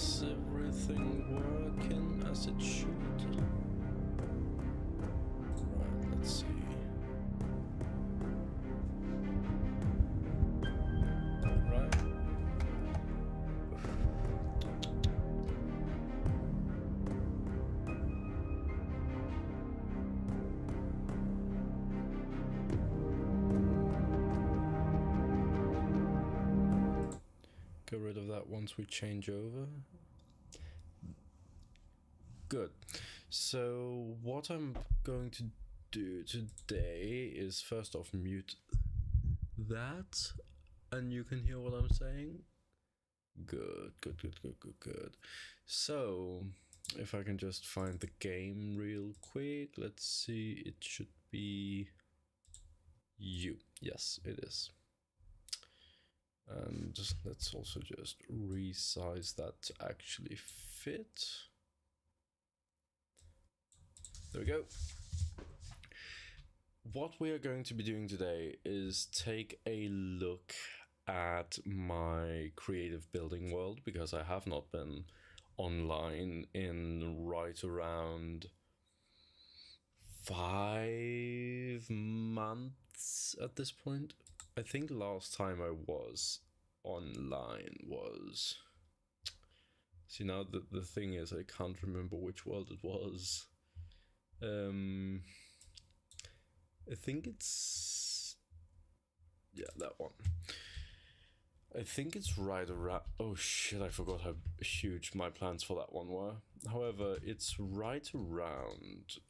Is everything working as it should? Right, let's see. Right. Get rid of that once we change over. Good. So what I'm going to do today is first off mute that, and you can hear what I'm saying. Good. So if I can just find the game real quick, let's see, it should be you. Yes, it is. And let's also just resize that to actually fit. There we go. What we are going to be doing today is take a look at my creative building world, because I have not been online in right around 5 months at this point. I think last time I was online was... See, now the thing is, I can't remember which world it was. I think it's... yeah, that one. I think it's right around... oh shit, I forgot how huge my plans for that one were. However, it's right around...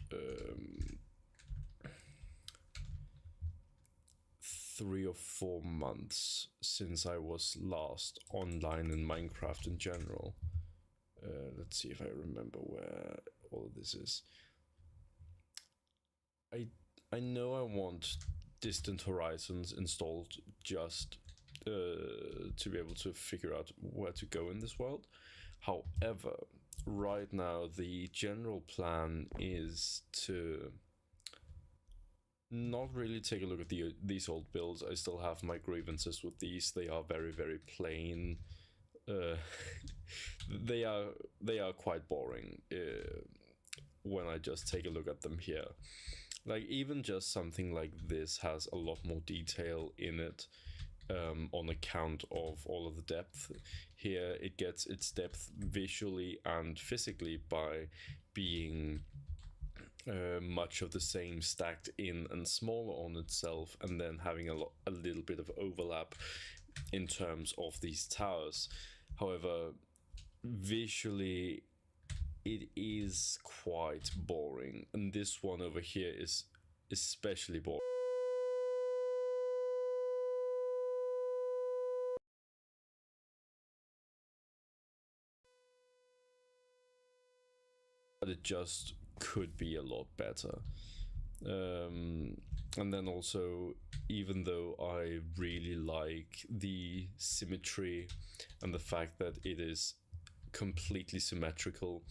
3 or 4 months since I was last online in Minecraft in general. Let's see if I remember where all of this is. I know I want Distant Horizons installed just to be able to figure out where to go in this world. However, right now the general plan is to not really take a look at these old builds. I still have my grievances with these. They are very, very plain. They are quite boring when I just take a look at them here. Like, even just something like this has a lot more detail in it, on account of all of the depth. Here it gets its depth visually and physically by being much of the same stacked in and smaller on itself, and then having a little bit of overlap in terms of these towers. However, visually it is quite boring, and this one over here is especially boring. But it just could be a lot better. And then also, even though I really like the symmetry and the fact that it is completely symmetrical,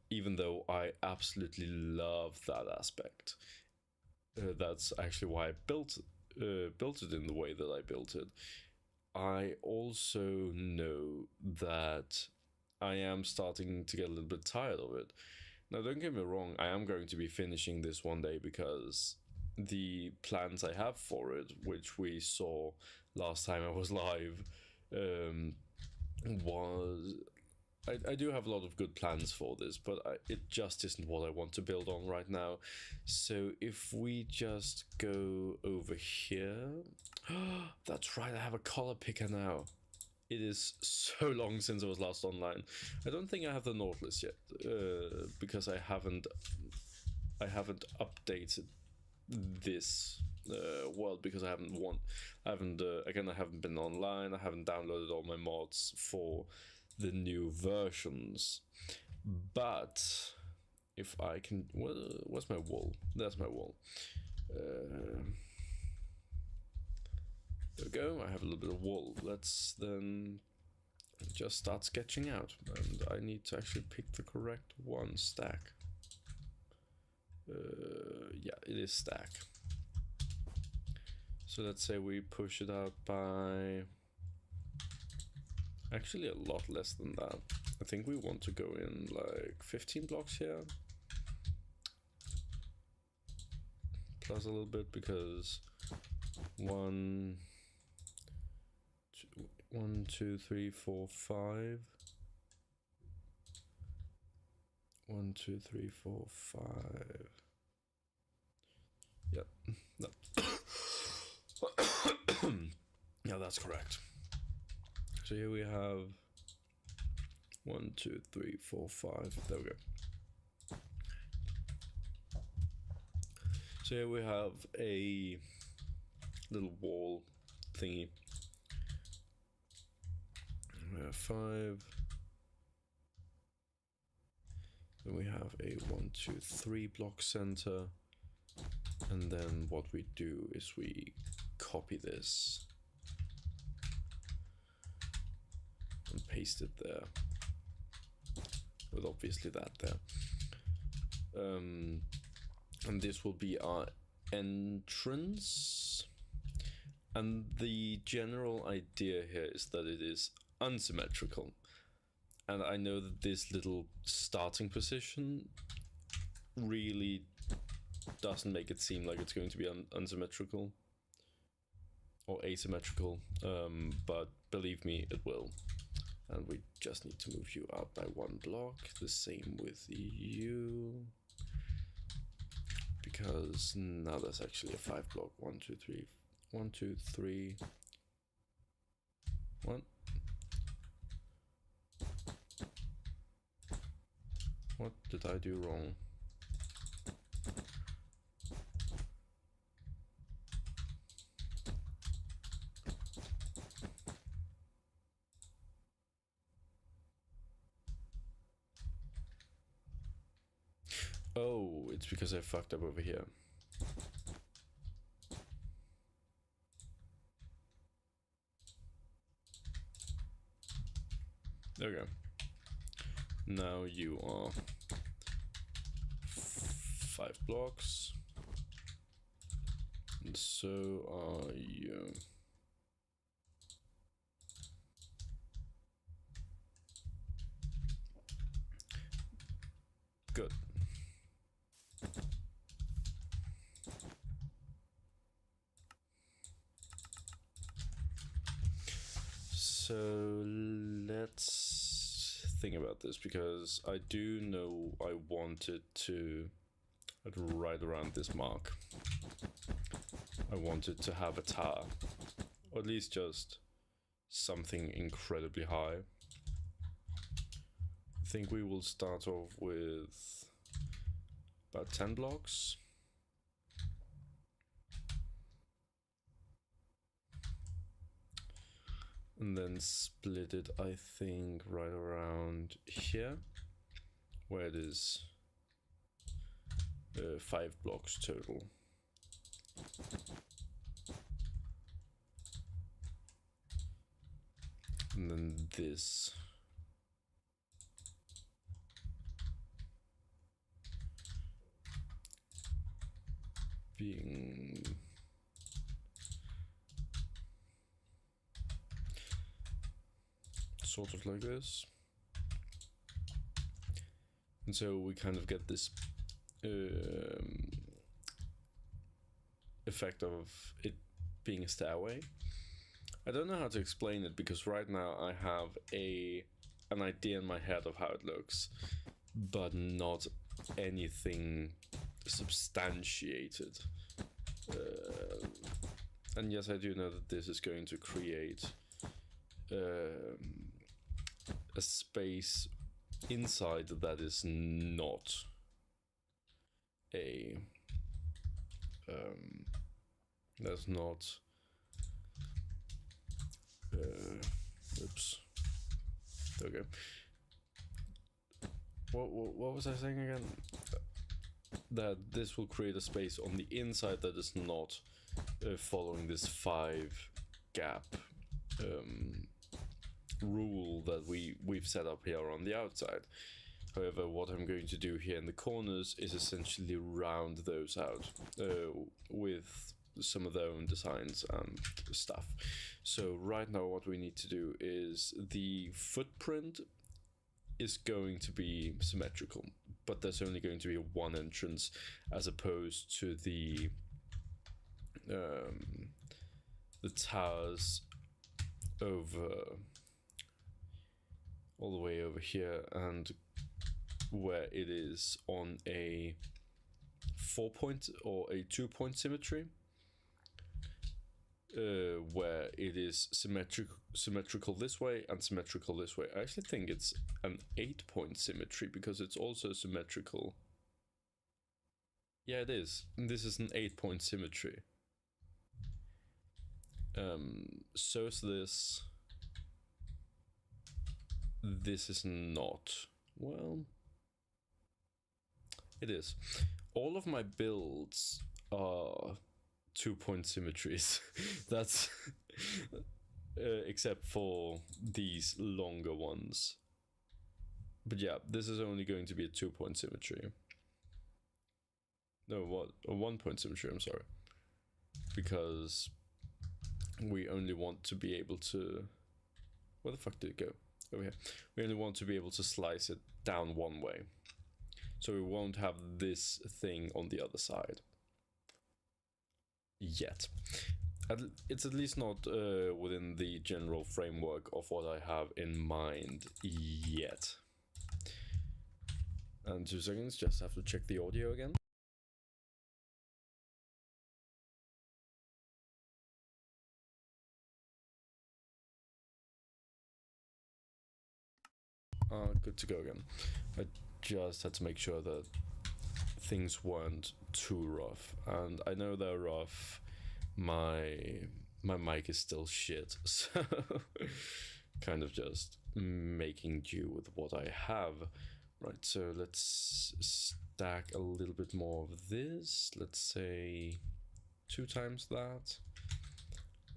even though I absolutely love that aspect, that's actually why I built it in the way that I built it. I also know that I am starting to get a little bit tired of it. Now, don't get me wrong, I am going to be finishing this one day, because the plans I have for it, which we saw last time I was live, was... I do have a lot of good plans for this, but it just isn't what I want to build on right now. So if we just go over here... that's right, I have a color picker now. It is so long since I was last online. I don't think I have the Nautilus yet, because I haven't updated this world, because I haven't been online. I haven't downloaded all my mods for the new versions. But if I can, where's my wall? There's my wall. There we go, I have a little bit of wool. Let's then just start sketching out. And I need to actually pick the correct one. Stack. Yeah, it is stack. So let's say we push it out by Actually, a lot less than that. I think we want to go in like 15 blocks here. Plus a little bit, because 1, 2, 3, 4, 5. 1, 2, 3, 4, 5. Yep. That. Yeah, that's correct. So here we have 1, 2, 3, 4, 5. There we go. So here we have a little wall thingy. We have 5. Then we have a 1, 2, 3 block center. And then what we do is we copy this and paste it there, with obviously that there. And this will be our entrance. And the general idea here is that it is unsymmetrical. And I know that this little starting position really doesn't make it seem like it's going to be unsymmetrical or asymmetrical, but believe me, it will. And we just need to move you out by 1 block. The same with you, because now there's actually a 5 block. 1, 2, 3, 1, 2, 3, 1. What did I do wrong? Oh, it's because I fucked up over here. There we go. Now you are 5 blocks. And so are you. Good. So let's think about this, because I do know I wanted to, right around this mark, I wanted to have a tower, or at least just something incredibly high. I think we will start off with about 10 blocks. And then split it, I think, right around here, where it is 5 blocks total. And then this being sort of like this. And so we kind of get this effect of it being a stairway. I don't know how to explain it, because right now I have an idea in my head of how it looks, but not anything substantiated. And yes, I do know that this is going to create a space inside that is not a that's not oops. Okay. What was I saying again? That this will create a space on the inside that is not following this 5 gap rule that we've set up here on the outside. However, what I'm going to do here in the corners is essentially round those out with some of their own designs and stuff. So right now what we need to do is the footprint is going to be symmetrical, but there's only going to be one entrance as opposed to the towers over all the way over here, and where it is on a 4-point or a 2-point symmetry, where it is symmetrical this way and symmetrical this way. I actually think it's an 8-point symmetry because it's also symmetrical. Yeah, it is. This is an 8-point symmetry. So is this. This is not. Well, it is. All of my builds are 2-point symmetries. That's except for these longer ones. But yeah, this is only going to be a 2-point symmetry. No, what? A 1-point symmetry, I'm sorry. Because we only want to be able to... Where the fuck did it go? Over here. We only want to be able to slice it down one way. So we won't have this thing on the other side. Yet. It's at least not within the general framework of what I have in mind yet. And 2 seconds, just have to check the audio again. Good to go again. I just had to make sure that things weren't too rough, and I know they're rough. My mic is still shit, so kind of just making do with what I have. Right, so let's stack a little bit more of this. Let's say 2 times that.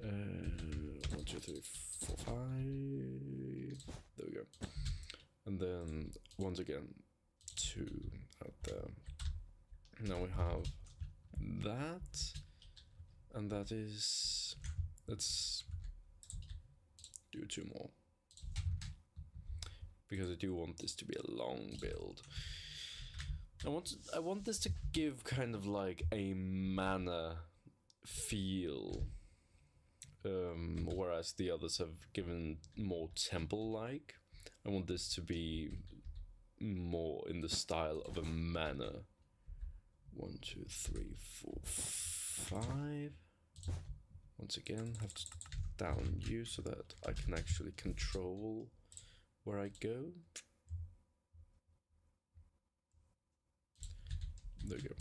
1, 2, 3, 4, 5. There we go. And then once again 2 out there. Now we have that, and that is, let's do 2 more, because I do want this to be a long build. I want this to give kind of like a manor feel, whereas the others have given more temple-like. I want this to be more in the style of a manor. 1, 2, 3, 4, 5. Once again, have to down you so that I can actually control where I go. There we go.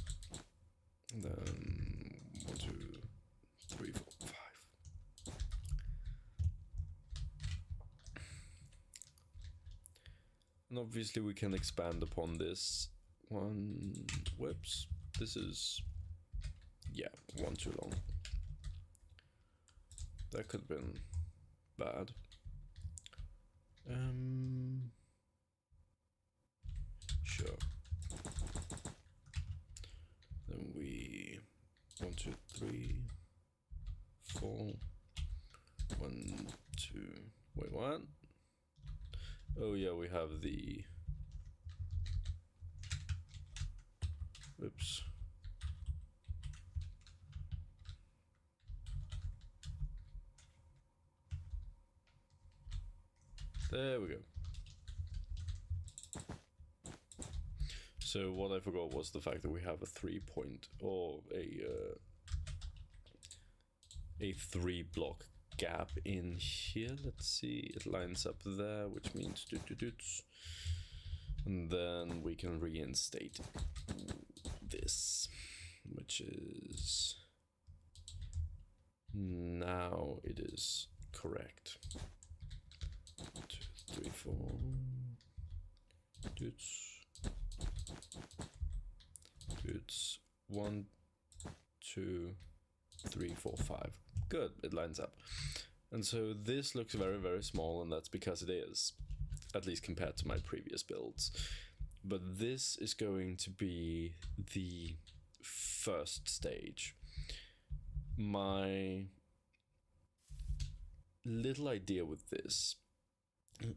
And then 1, 2, 3, 4, 5. And obviously we can expand upon this one. Whoops. This is, yeah, 1 too long. That could have been bad. Sure. Then we 1, 2, 3, 4. 1, 2. Wait, what? Oh yeah, we have the. Oops. There we go. So what I forgot was the fact that we have a 3-point or a 3-block gap in here. Let's see, it lines up there, which means and then we can reinstate this, which is now it is correct. 1, 2, 3, 4. It's 1, 2, 3, 4, 5. Good, it lines up. And so this looks very, very small, and that's because it is, at least compared to my previous builds. But this is going to be the first stage. my little idea with this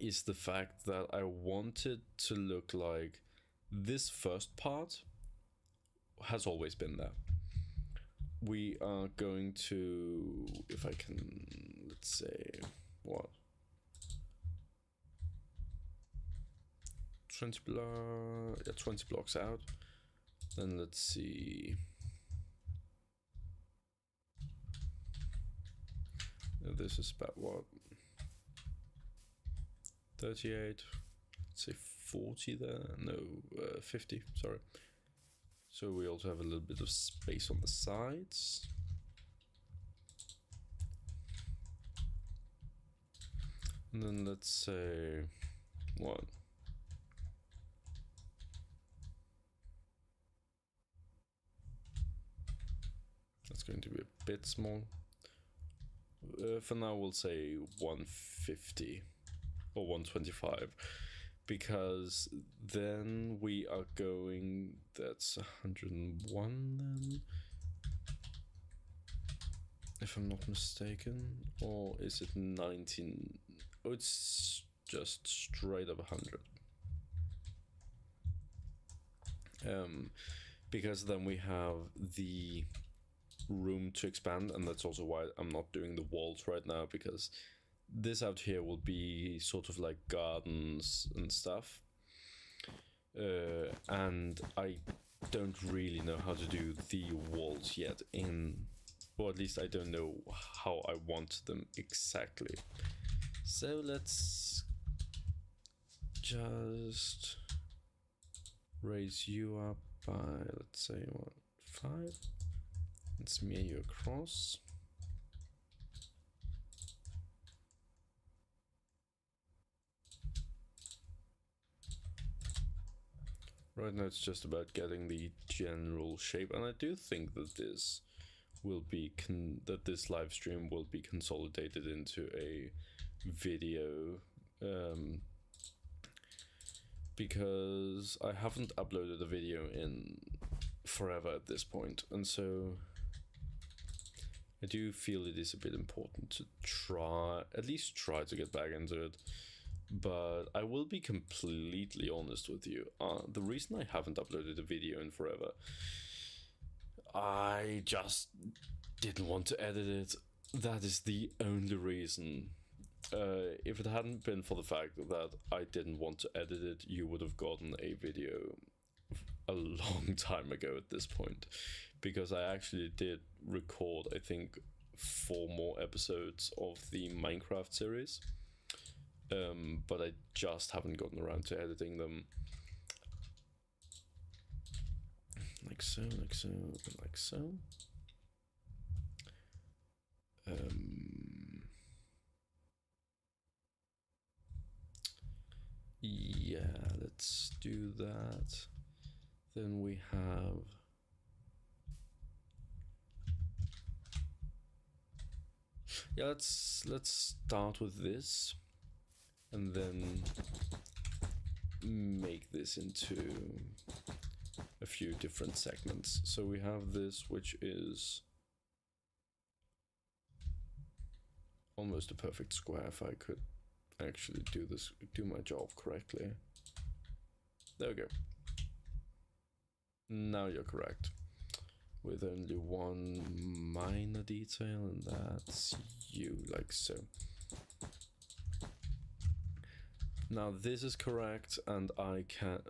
is the fact that I wanted to look like this first part has always been there. We are going to, if I can, let's say, what? 20 blocks out. Then let's see. This is about what? 38. Let's say 40 there. No, 50. Sorry. So we also have a little bit of space on the sides. And then let's say what? That's going to be a bit small. For now, we'll say 150 or 125, because then we are going, that's 101 then, if I'm not mistaken, or is it 19? Oh, it's just straight up 100. Because then we have the room to expand, and that's also why I'm not doing the walls right now, because this out here will be sort of like gardens and stuff, and I don't really know how to do the walls yet, or at least I don't know how I want them exactly. So let's just raise you up by, let's say, what, 5? And smear you across. Right now it's just about getting the general shape, and I do think that this will be this live stream will be consolidated into a video, because I haven't uploaded a video in forever at this point, and so I do feel it is a bit important to at least try to get back into it. But I will be completely honest with you. The reason I haven't uploaded a video in forever, I just didn't want to edit it. That is the only reason. If it hadn't been for the fact that I didn't want to edit it, you would have gotten a video a long time ago at this point, because I actually did record, I think, 4 more episodes of the Minecraft series, but I just haven't gotten around to editing them. Like so, like so, and like so. Yeah, let's do that. Then we have let's start with this and then make this into a few different segments. So we have this, which is almost a perfect square if I could actually do my job correctly. There we go. Now you're correct, with only one minor detail, and that's you, like so. Now this is correct, and I can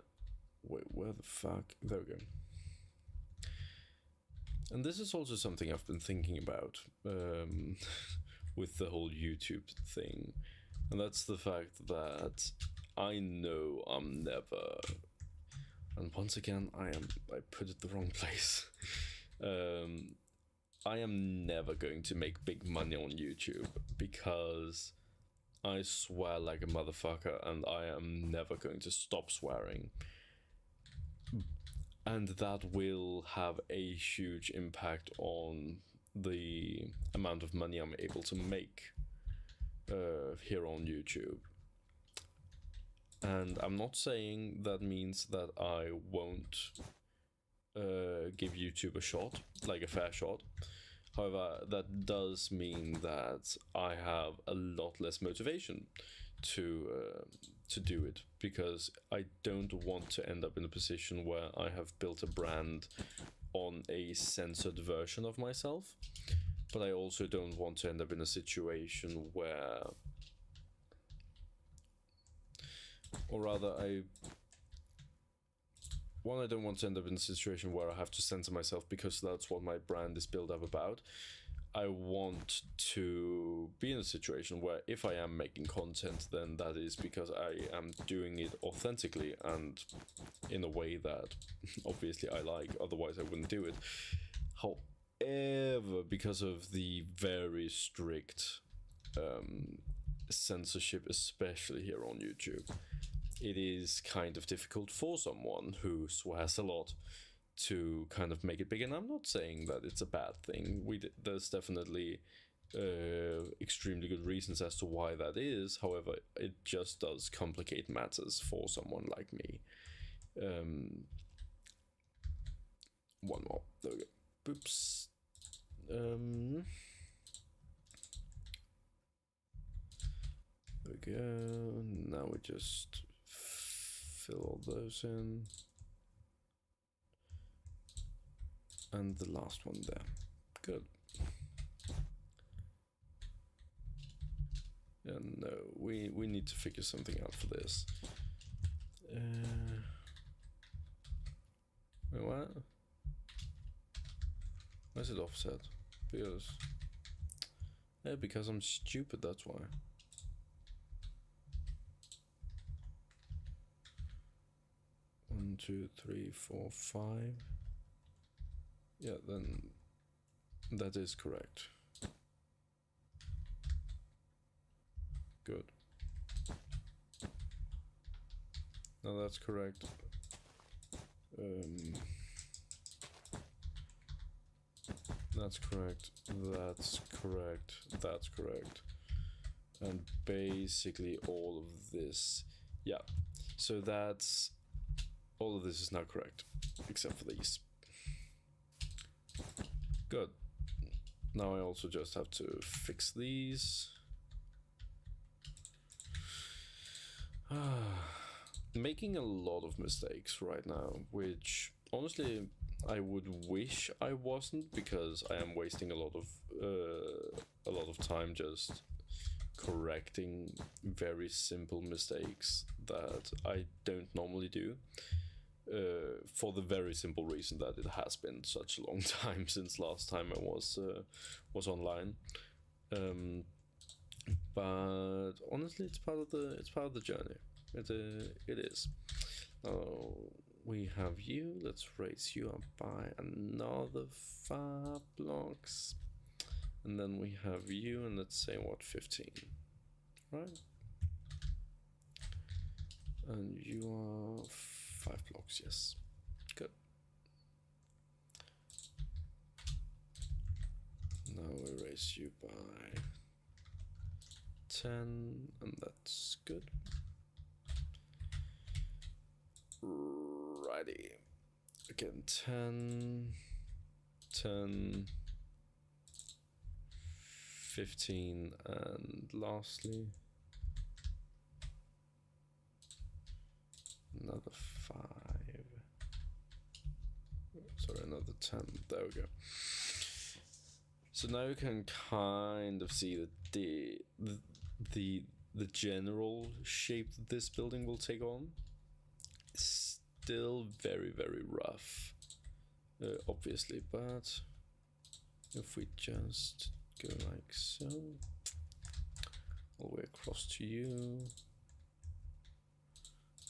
wait, where the fuck, there we go. And this is also something I've been thinking about with the whole YouTube thing, and that's the fact that I know I'm never, and once again I put it the wrong place. I am never going to make big money on YouTube, because I swear like a motherfucker, and I am never going to stop swearing. And that will have a huge impact on the amount of money I'm able to make here on YouTube. And I'm not saying that means that I won't give YouTube a shot, like a fair shot. However, that does mean that I have a lot less motivation to do it, because I don't want to end up in a position where I have built a brand on a censored version of myself, but I also don't want to end up in a situation where, or rather, I don't want to end up in a situation where I have to censor myself because that's what my brand is built up about. I want to be in a situation where if I am making content, then that is because I am doing it authentically and in a way that obviously I like, otherwise I wouldn't do it. However, because of the very strict censorship, especially here on YouTube, it is kind of difficult for someone who swears a lot to kind of make it big. And I'm not saying that it's a bad thing. There's definitely extremely good reasons as to why that is. However, it just does complicate matters for someone like me. One more. There we go. Oops. There we go. Now we just fill all those in. And the last one there. Good. Yeah, no, we need to figure something out for this. Wait, what? Why is it offset? Because I'm stupid, that's why. One, two, three, four, 5. Yeah, then that is correct. Good. No, that's correct. That's correct. That's correct. That's correct. And basically all of this. Yeah. So that's all of this is now correct, except for these. Good. Now I also just have to fix these. Making a lot of mistakes right now, which honestly I would wish I wasn't, because I am wasting a lot of time just correcting very simple mistakes that I don't normally do. For the very simple reason that it has been such a long time since last time I was online. But honestly, it's part of the journey. It is. Now we have you. Let's raise you up by another 5 blocks, and then we have you, and let's say what, 15, right? And you are 5 blocks, yes. Good. Now we raise you by 10, and that's good. Righty. Again, 10, 10, 15, and lastly another 5. Sorry, another 10. There we go. So now you can kind of see that the general shape that this building will take on is still very, very rough, obviously, but if we just go like so, all the way across to you,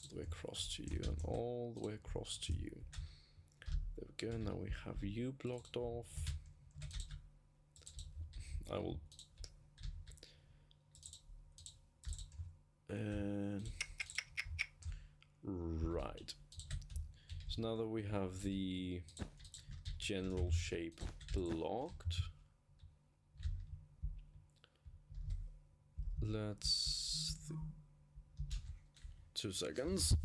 all the way across to you, and all the way across to you. There we go. Now we have you blocked off. I will right. So now that we have the general shape blocked, let's 2 seconds.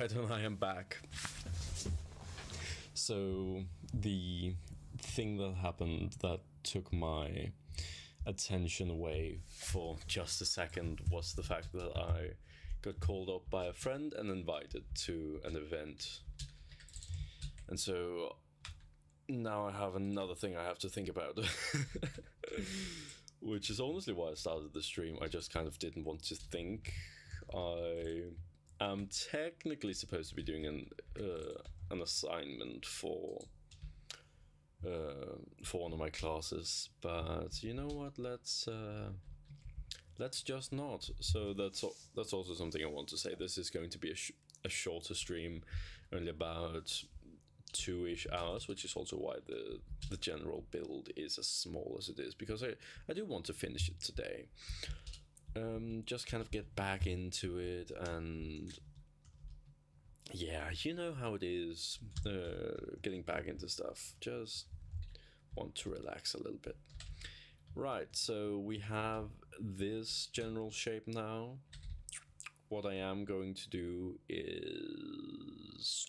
And I am back. So the thing that happened that took my attention away for just a second was the fact that I got called up by a friend and invited to an event. And so now I have another thing I have to think about. Which is honestly why I started the stream. I just kind of didn't want to think. I'm technically supposed to be doing an assignment for one of my classes, but you know what? Let's just not. So that's also something I want to say. This is going to be a shorter stream, only about 2-ish hours, which is also why the general build is as small as it is, because I do want to finish it today. Just kind of get back into it, and yeah, you know how it is, getting back into stuff. Just want to relax a little bit. Right, so we have this general shape now. What I am going to do is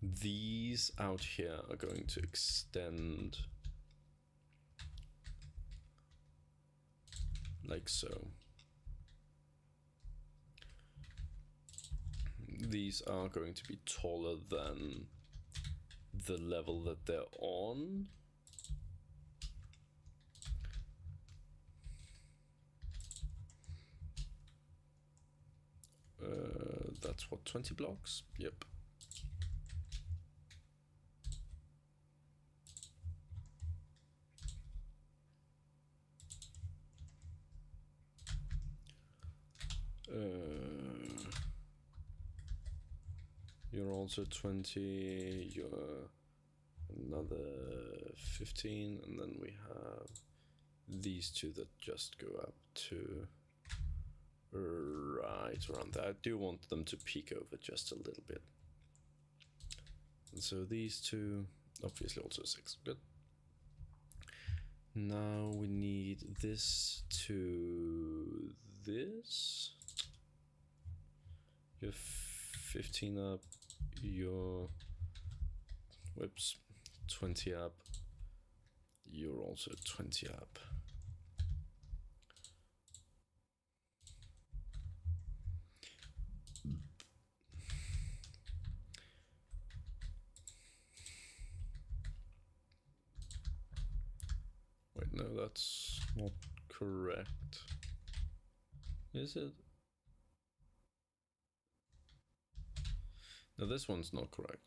these out here are going to extend like so. These are going to be taller than the level that they're on. That's what, 20 blocks? Yep. You're also 20, you're another 15, and then we have these two that just go up to right around there. I do want them to peek over just a little bit. And so these two, obviously also 6, good. Now we need this to this. You're 15 up, you're, whoops, 20 up, you're also 20 up. Wait, no, that's not correct. Is it? No, this one's not correct.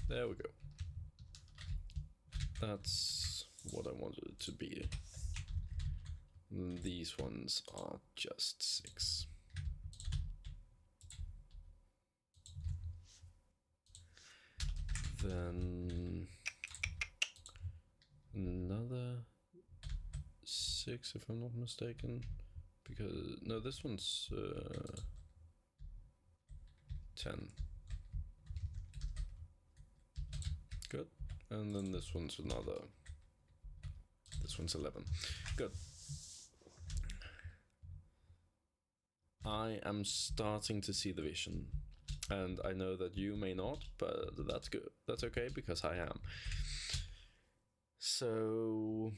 There we go. That's what I wanted it to be. These ones are just 6. Then another 6 if I'm not mistaken, because no, this one's 10. Good. And then this one's another, this one's 11. Good. I am starting to see the vision, and I know that you may not, but that's good. That's okay, because I am. So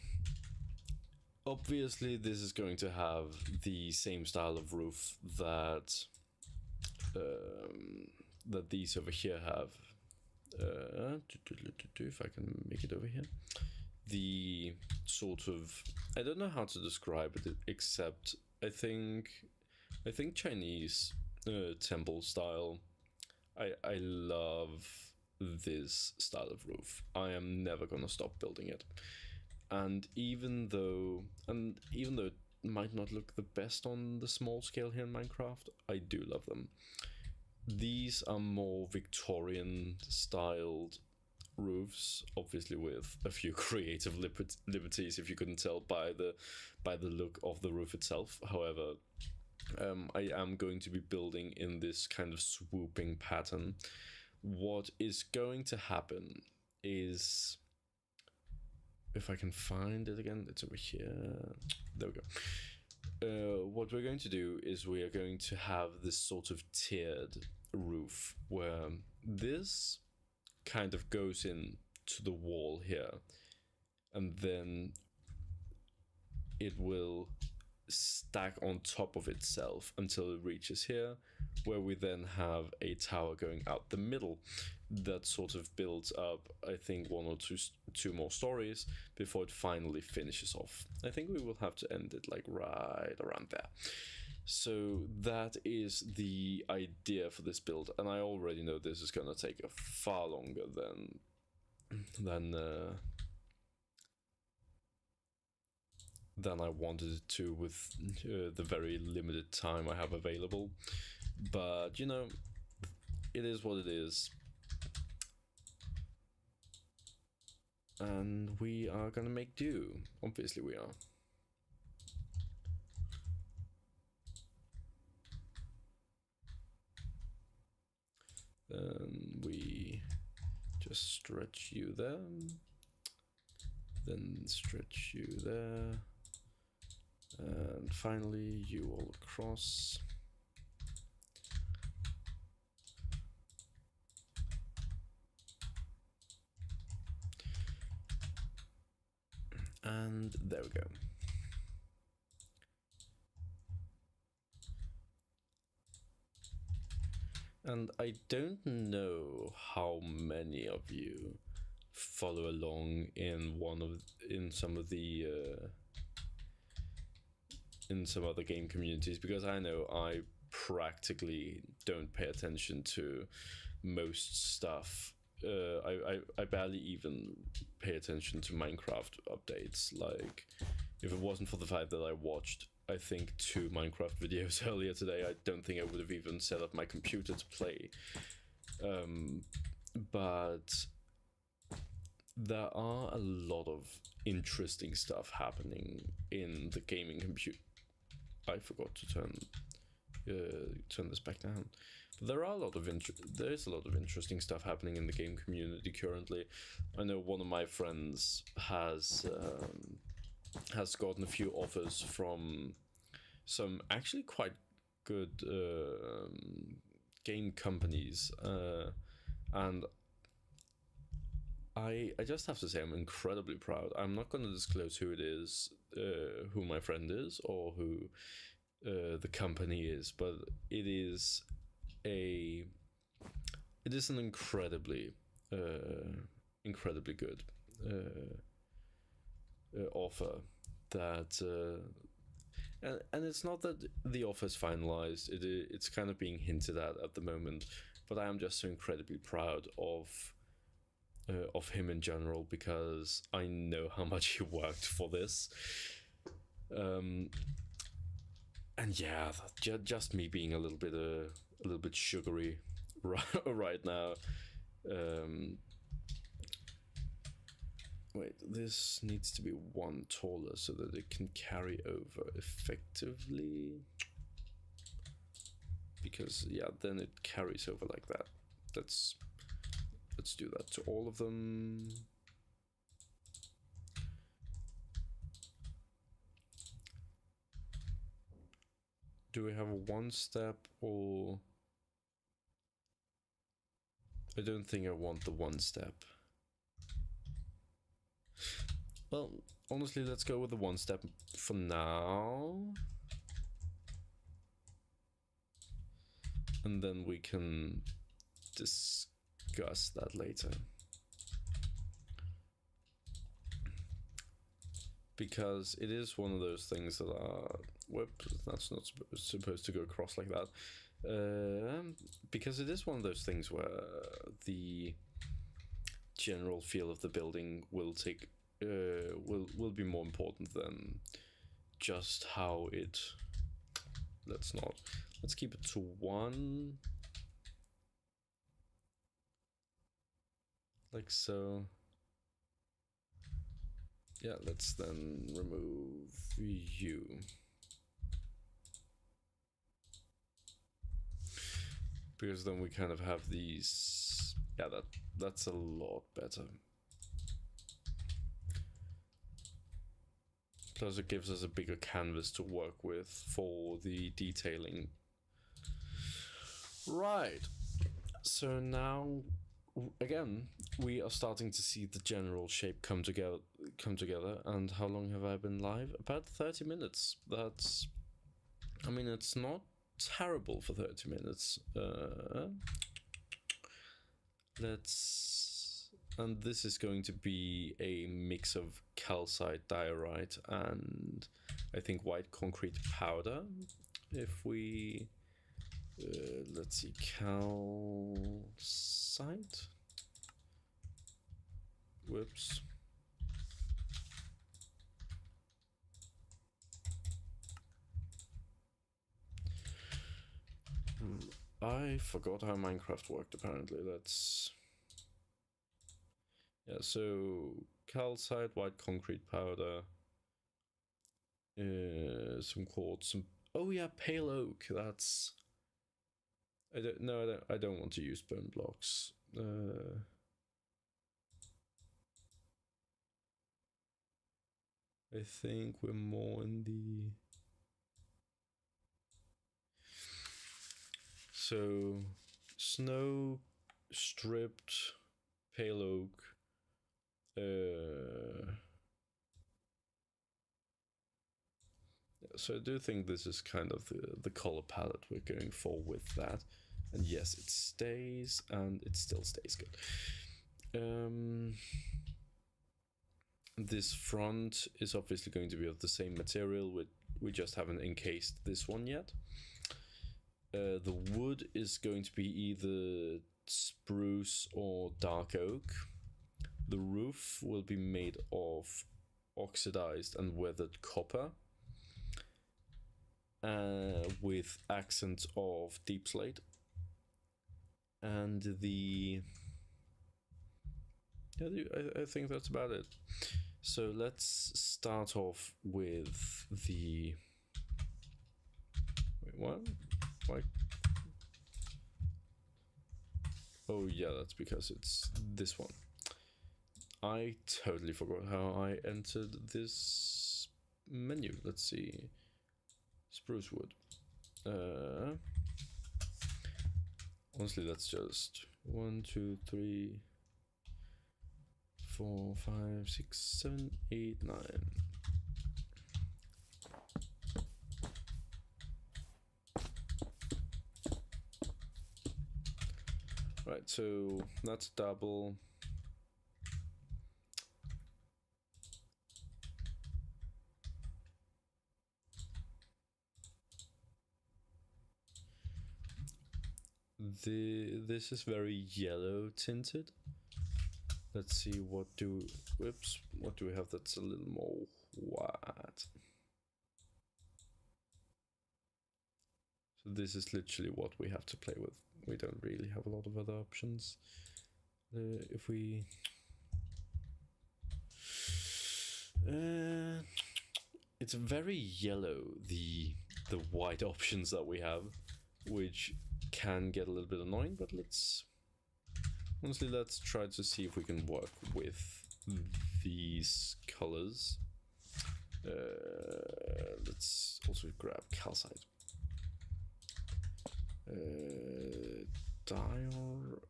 obviously this is going to have the same style of roof that that these over here have. If I can make it over here, the sort of, I don't know how to describe it except I think Chinese temple style. I love this style of roof. I am never gonna stop building it. And even though might not look the best on the small scale here in Minecraft. I do love them. These are more Victorian styled roofs, obviously with a few creative liberties, if you couldn't tell by the look of the roof itself. However, I am going to be building in this kind of swooping pattern. What is going to happen is, if I can find it again, it's over here. There we go. What we're going to do is we are going to have this sort of tiered roof where this kind of goes in to the wall here, and then it will stack on top of itself until it reaches here, where we then have a tower going out the middle that sort of builds up, I think, one or two more stories before it finally finishes off. I think we will have to end it like right around there. So that is the idea for this build, and I already know this is gonna take a far longer than I wanted it to with the very limited time I have available. But you know, it is what it is, and we are gonna make do. Obviously we are. Then we just stretch you there, then stretch you there, and finally you all across. And there we go. And I don't know how many of you follow along in some other game communities, because I know I practically don't pay attention to most stuff. I barely even pay attention to Minecraft updates. Like, if it wasn't for the fact that I watched, I think, 2 Minecraft videos earlier today, I don't think I would have even set up my computer to play. But there are a lot of interesting stuff happening in the gaming computer. I forgot to turn this back down. But there is a lot of interesting stuff happening in the game community currently. I know one of my friends has gotten a few offers from some actually quite good game companies, and I just have to say I'm incredibly proud. I'm not going to disclose who it is, who my friend is, or who the company is, but it is an incredibly good offer. That and it's not that the offer is finalized. It's kind of being hinted at the moment, but I am just so incredibly proud of him in general, because I know how much he worked for this. And yeah, just me being a little bit sugary right now. Wait, this needs to be 1 taller so that it can carry over effectively. Because yeah, then it carries over like that. Let's do that to all of them. Do we have a 1 step, or I don't think I want the 1 step. Well, honestly, let's go with the 1 step for now. And then we can discuss that later. Because it is one of those things that are... Whoops, that's not supposed to go across like that. Because it is one of those things where the general feel of the building will be more important than just how it, let's keep it to 1, like so. Yeah, let's then remove you. Because then we kind of have these, yeah, that's a lot better. Plus it gives us a bigger canvas to work with for the detailing. Right, so now, again, we are starting to see the general shape come together. And how long have I been live? About 30 minutes. That's, I mean, it's not terrible for 30 minutes. And this is going to be a mix of calcite diorite and I think white concrete powder. If we, let's see, calcite. Whoops. I forgot how Minecraft worked, apparently. Let's... Yeah, so calcite, white concrete powder, some quartz, some... Oh yeah, pale oak, that's... I don't want to use bone blocks. I think we're more in the... So, snow, stripped, pale oak, so I do think this is kind of the color palette we're going for with that. And yes, it stays, and it still stays good. This front is obviously going to be of the same material. We just haven't encased this one yet. The wood is going to be either spruce or dark oak. The roof will be made of oxidized and weathered copper, with accents of deep slate. And I think that's about it. So let's start off with the... Wait, what? Why? Oh yeah, that's because it's this one. I totally forgot how I entered this menu. Let's see. Spruce wood. Honestly, that's just 1, 2, 3, 4, 5, 6, 7, 8, 9. Right, so that's double. This is very yellow tinted. Let's see, what do we have that's a little more white? So this is literally what we have to play with. We don't really have a lot of other options. If we... it's very yellow, the white options that we have, which can get a little bit annoying, but honestly, let's try to see if we can work with these colors. Let's also grab calcite.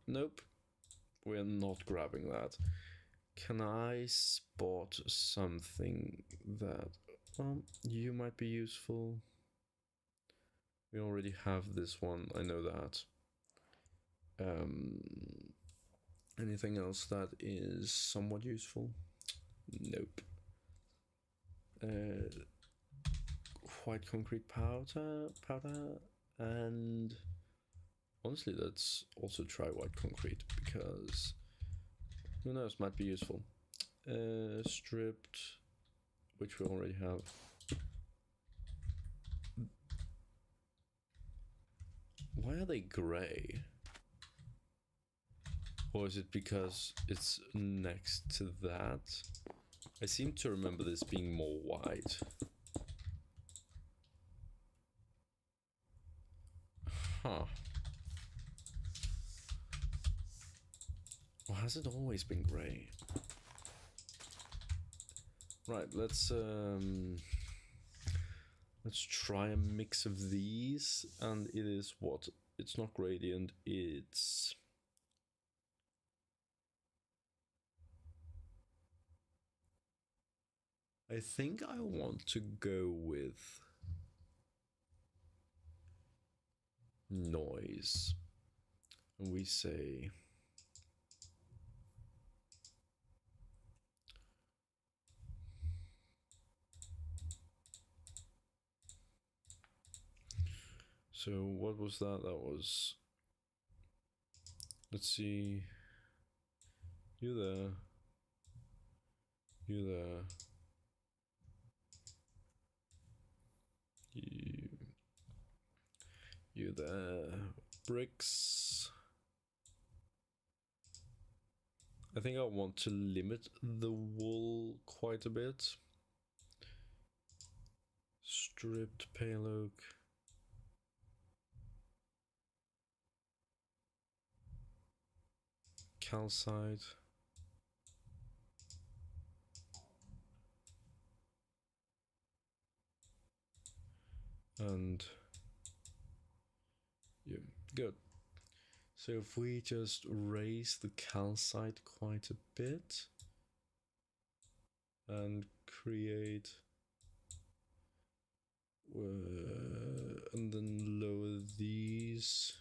Nope, we're not grabbing that. Can I spot something that you might be useful? We already have this one, I know that. Anything else that is somewhat useful? Nope. White concrete powder, and honestly, let's also try white concrete, because who knows, might be useful. Stripped, which we already have. are they gray? Or is it because it's next to that? I seem to remember this being more white. Huh. Or has it always been gray? Right, let's try a mix of these, and it is what? It's not gradient, it's... I think I want to go with noise. And we say so what was that? That was, let's see, you there, you there, you there, bricks. I think I want to limit the wool quite a bit. Stripped pale oak. Calcite. And yeah, good. So if we just raise the calcite quite a bit and create and then lower these,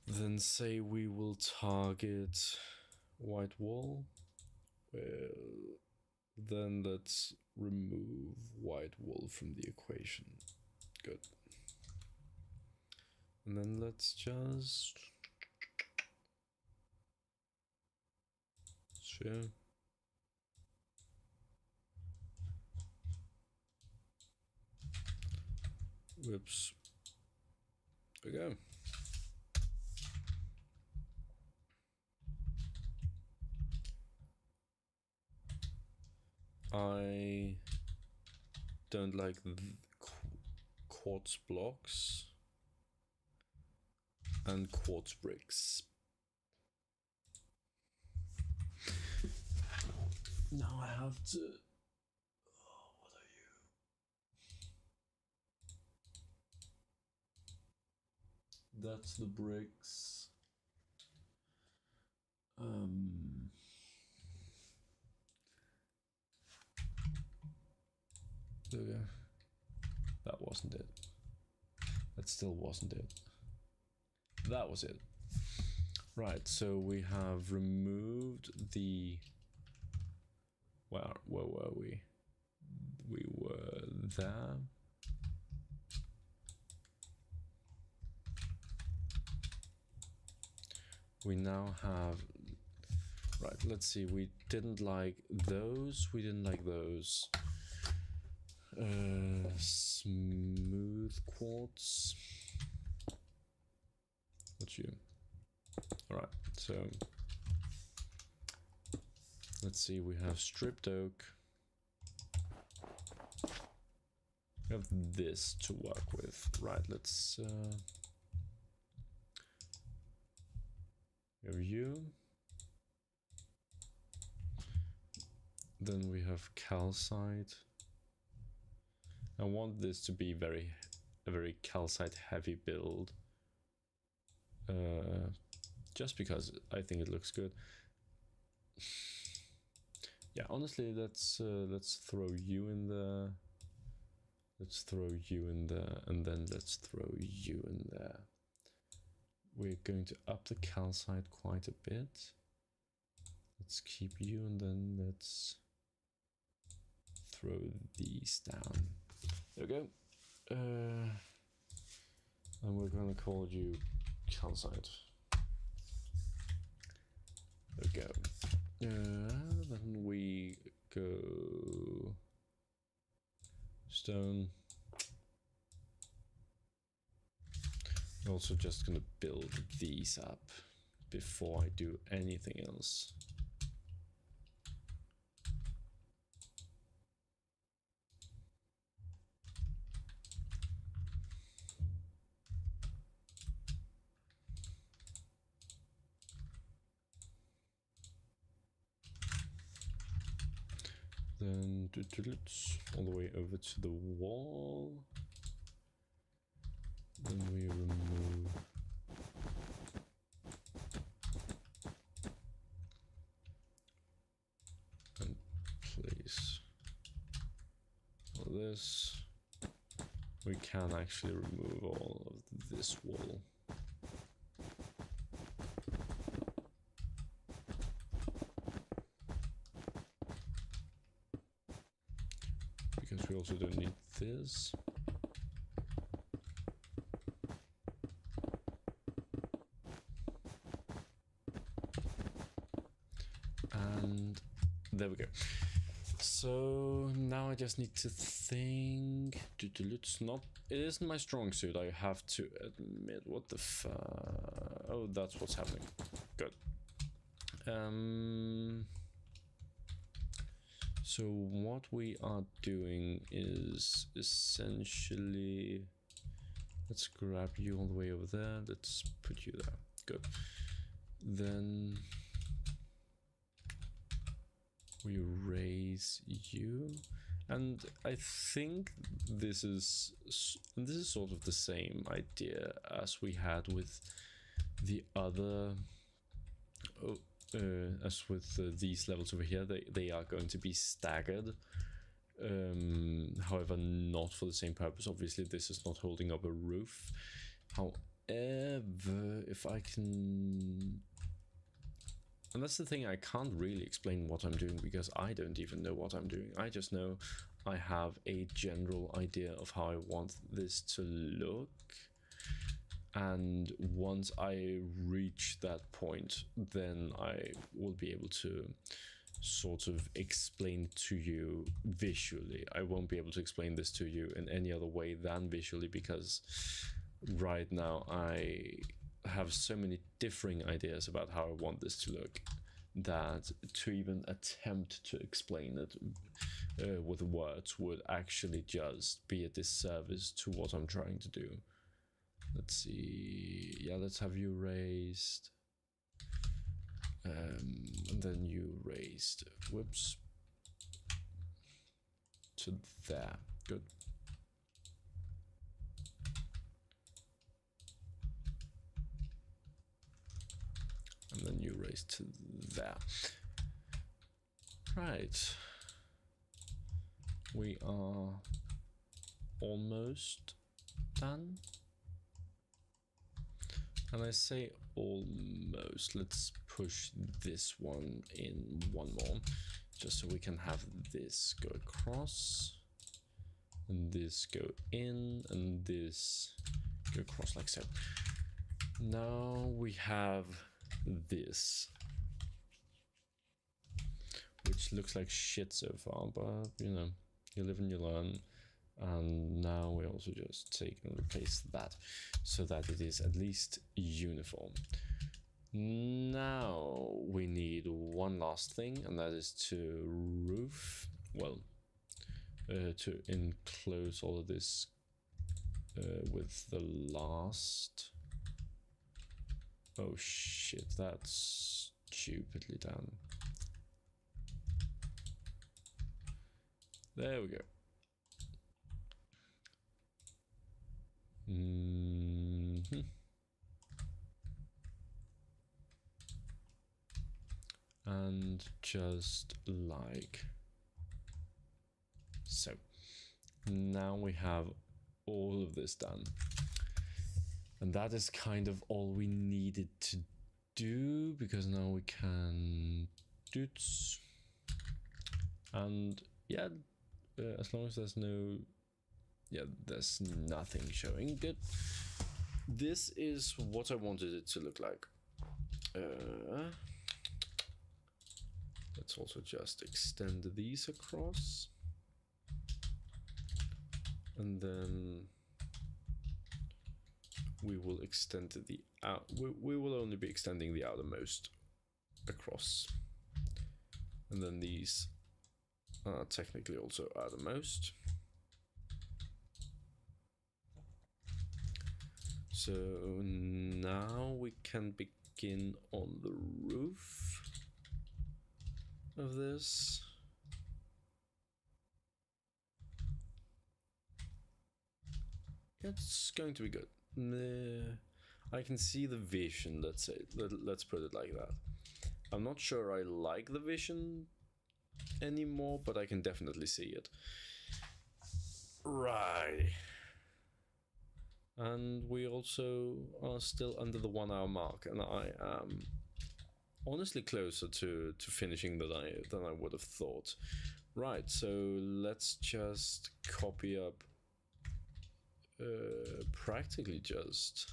then say we will target white wall, well, then let's remove white wool from the equation. Good. And then let's just share. Whoops. There we go. I don't like quartz blocks and quartz bricks. Now I have to... Oh, what are you? That's the bricks. There we go. That wasn't it. That still wasn't it. That was it. Right, so we have removed the... Where were we? We were there. We now have... Right, let's see. We didn't like those. We didn't like those. Smooth quartz. What's you? All right, so let's see. We have stripped oak. We have this to work with. Right, let's we have you. Then we have calcite. I want this to be a very calcite heavy build. Just because I think it looks good. Yeah, honestly, let's throw you in there. Let's throw you in there, and then let's throw you in there. We're going to up the calcite quite a bit. Let's keep you, and then let's throw these down. There we go. And we're gonna call you calcite. There we go. Then we go stone. I'm also just gonna build these up before I do anything else. Then all the way over to the wall. Then we remove and place all this. We can actually remove all of this wall. Because we also don't need this. And there we go. So now I just need to think. It's not. It isn't my strong suit. I have to admit. What the fuck? Oh, that's what's happening. Good. So what we are doing is essentially, let's grab you all the way over there. Let's put you there. Good. Then we raise you, and I think this is sort of the same idea as we had with the other. As with these levels over here, they are going to be staggered. However, not for the same purpose. Obviously, this is not holding up a roof. However, if I can... And that's the thing, I can't really explain what I'm doing because I don't even know what I'm doing. I just know I have a general idea of how I want this to look. And once I reach that point, then I will be able to sort of explain to you visually. I won't be able to explain this to you in any other way than visually, because right now I have so many differing ideas about how I want this to look that to even attempt to explain it with words would actually just be a disservice to what I'm trying to do. Let's see. Yeah, let's have you raised. And then you raised. Whoops. To there. Good. And then you raised to there. Right. We are almost done. And I say almost. Let's push this one in one more, just so we can have this go across, and this go in, and this go across like so. Now we have this, which looks like shit so far, but you know, you live and you learn. And now we also just take and replace that so that it is at least uniform. Now we need one last thing, and that is to roof, well, to enclose all of this with the last. Oh shit, that's stupidly done. There we go. And just like so. Now we have all of this done. And that is kind of all we needed to do, because now we can do it. And yeah, as long as there's no... Yeah, there's nothing showing. Good. This is what I wanted it to look like. Let's also just extend these across. And then we will extend the out. We will only be extending the outermost across, and then these are technically also outermost. So now we can begin on the roof of this. It's going to be good. I can see the vision, let's say. Let's put it like that. I'm not sure I like the vision anymore, but I can definitely see it. Right. And we also are still under the 1 hour mark, and I am honestly closer to finishing than I would have thought. Right, so let's just copy up practically just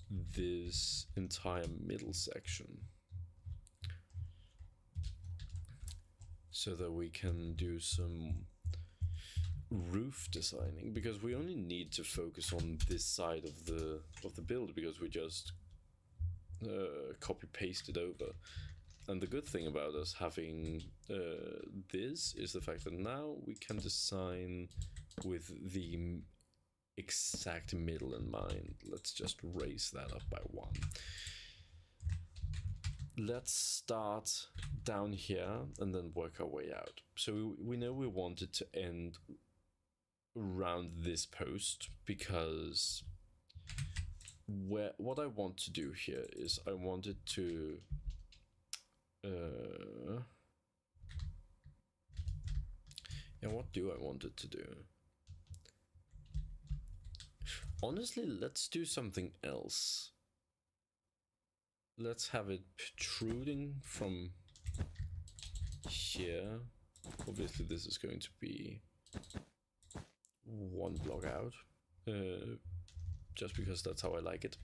this entire middle section, so that we can do some roof designing, because we only need to focus on this side of the build, because we just copy pasted over. And the good thing about us having this is the fact that now we can design with the exact middle in mind. Let's just raise that up by 1. Let's start down here and then work our way out. So we know we want it to end around this post, because what I want to do here is I want it to yeah, what do I want it to do? Honestly, let's do something else. Let's have it protruding from here. Obviously this is going to be 1 block out, just because that's how I like it.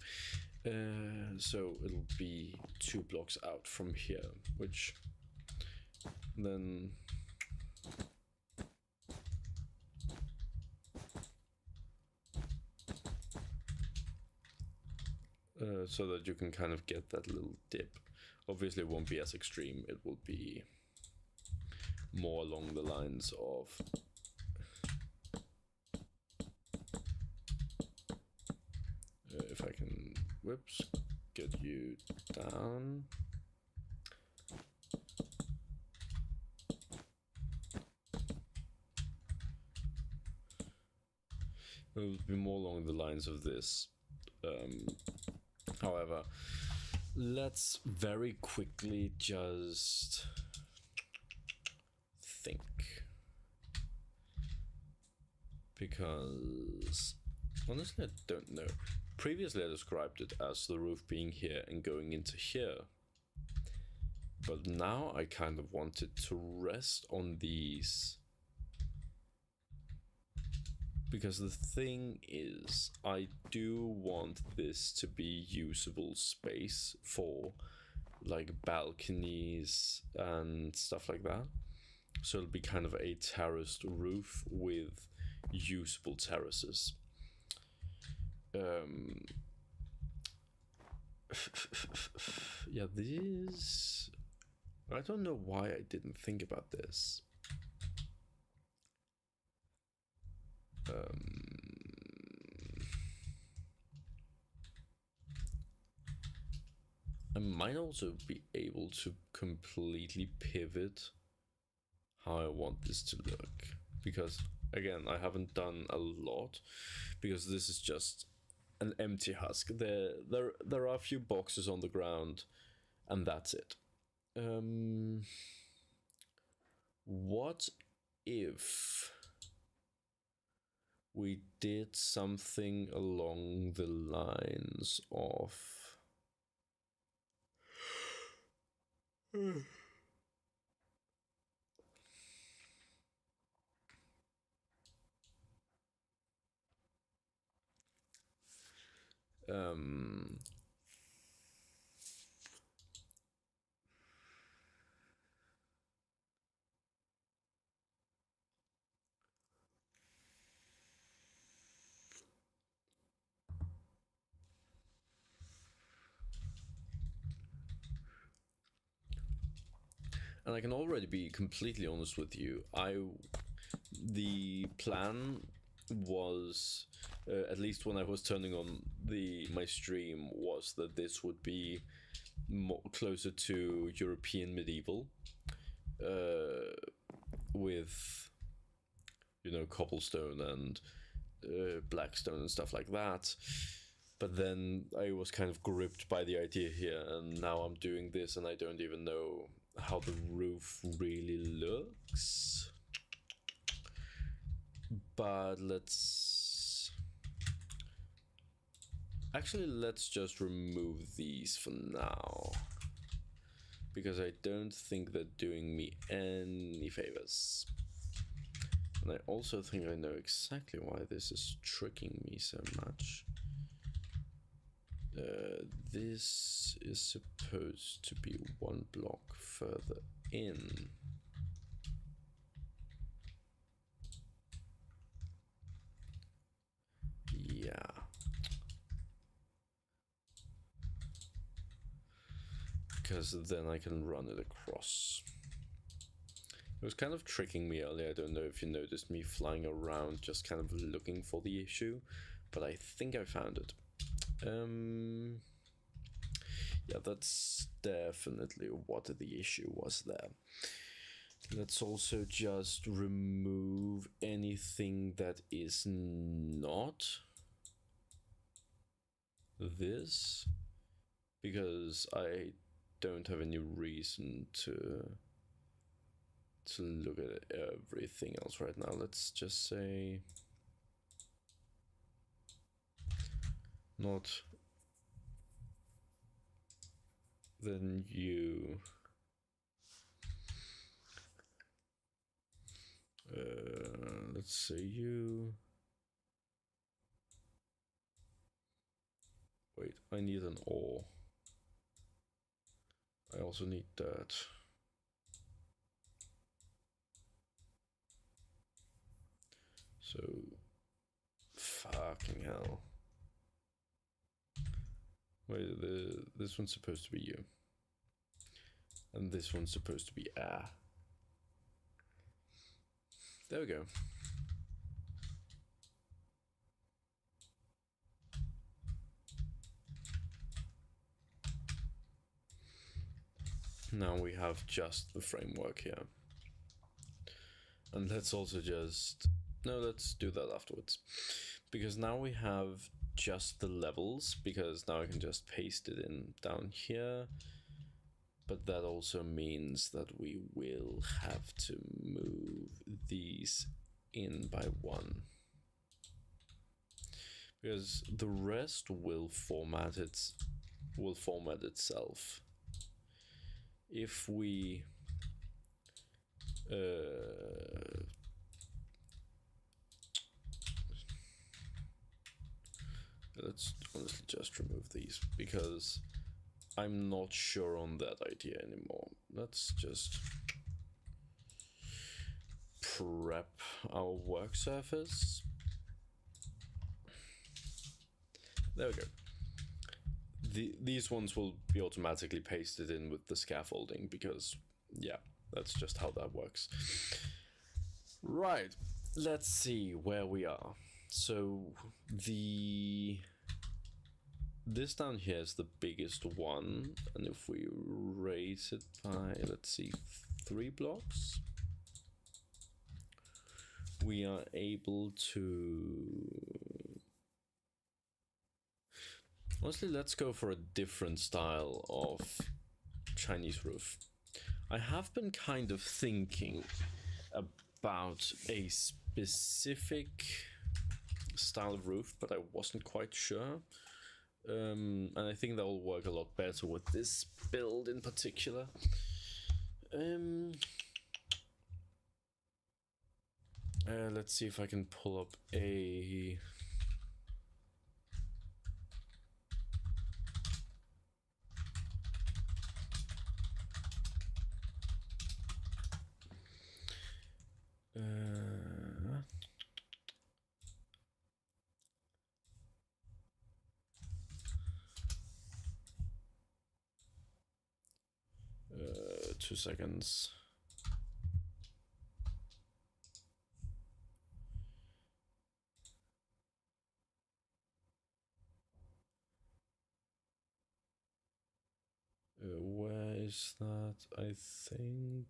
So it'll be 2 blocks out from here, which then so that you can kind of get that little dip. Obviously it won't be as extreme, it will be more along the lines of if I can, whoops, get you down. It will be more along the lines of this. However, let's very quickly just think, because honestly I don't know. Previously I described it as the roof being here and going into here, but now I kind of want it to rest on these, because the thing is, I do want this to be usable space for like balconies and stuff like that. So it'll be kind of a terraced roof with usable terraces. Yeah, this, I don't know why I didn't think about this. I might also be able to completely pivot how I want this to look, because again, I haven't done a lot, because this is just an empty husk. There are a few boxes on the ground, and that's it. What if we did something along the lines of And I can already be completely honest with you. The plan was, at least when I was turning on my stream, was that this would be more closer to European medieval, with, you know, cobblestone and blackstone and stuff like that. But then I was kind of gripped by the idea here, and now I'm doing this and I don't even know how the roof really looks. But let's just remove these for now, because I don't think they're doing me any favors. And I also think I know exactly why this is tricking me so much. This is supposed to be one block further in. Yeah. Because then I can run it across. It was kind of tricking me earlier. I don't know if you noticed me flying around just kind of looking for the issue, but I think I found it. Yeah, that's definitely what the issue was there. Let's also just remove anything that is not this, because I don't have any reason to look at everything else right now. Let's just say not then you. Let's say you. Wait, I need an ore. I also need dirt. So, fucking hell. Wait, this one's supposed to be you. And this one's supposed to be air. There we go. Now we have just the framework here. And let's also just... No, let's do that afterwards. Because now we have just the levels, because now I can just paste it in down here. But that also means that we will have to move these in by one. Because the rest will format itself. If we let's honestly just remove these, because I'm not sure on that idea anymore. Let's just prep our work surface. There we go. These ones will be automatically pasted in with the scaffolding, because, yeah, that's just how that works. Right, let's see where we are. So this down here is the biggest one, and if we raise it by, let's see, 3 blocks, we are able to... Honestly, let's go for a different style of Chinese roof. I have been kind of thinking about a specific style of roof, but I wasn't quite sure. And I think that will work a lot better with this build in particular. Let's see if I can pull up a... 2 seconds. Where is that? I think.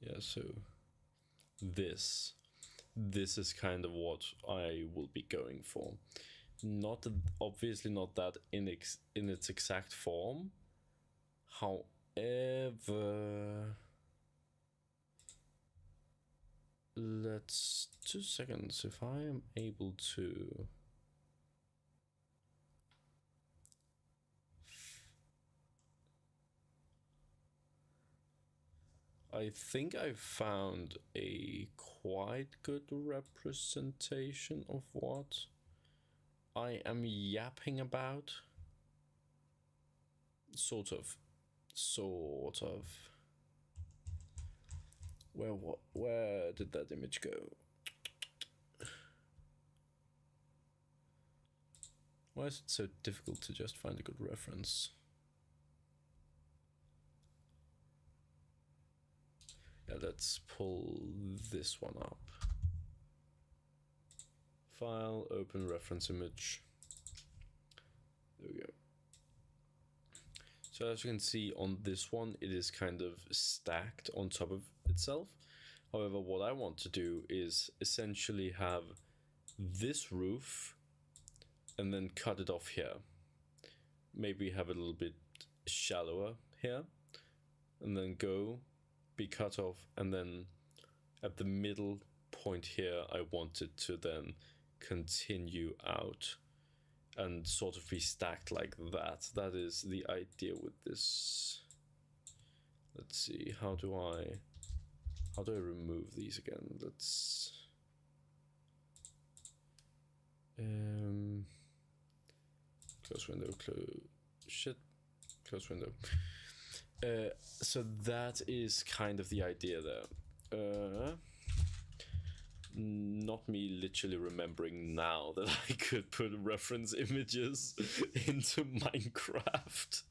Yeah, so this is kind of what I will be going for. Not obviously not that in its exact form. However, let's 2 seconds. If I am able to. I think I found a quite good representation of what I am yapping about. Sort of. Where did that image go? Why is it so difficult to just find a good reference? Yeah, let's pull this one up. File, open reference image. There we go. So as you can see on this one, it is kind of stacked on top of itself. However, what I want to do is essentially have this roof and then cut it off here. Maybe have it a little bit shallower here, and then be cut off, and then at the middle point here, I want it to then continue out and sort of be stacked like that. That is the idea with this. Let's see, how do I remove these again? Let's close window, close window. So that is kind of the idea there. Not me literally remembering now that I could put reference images into Minecraft.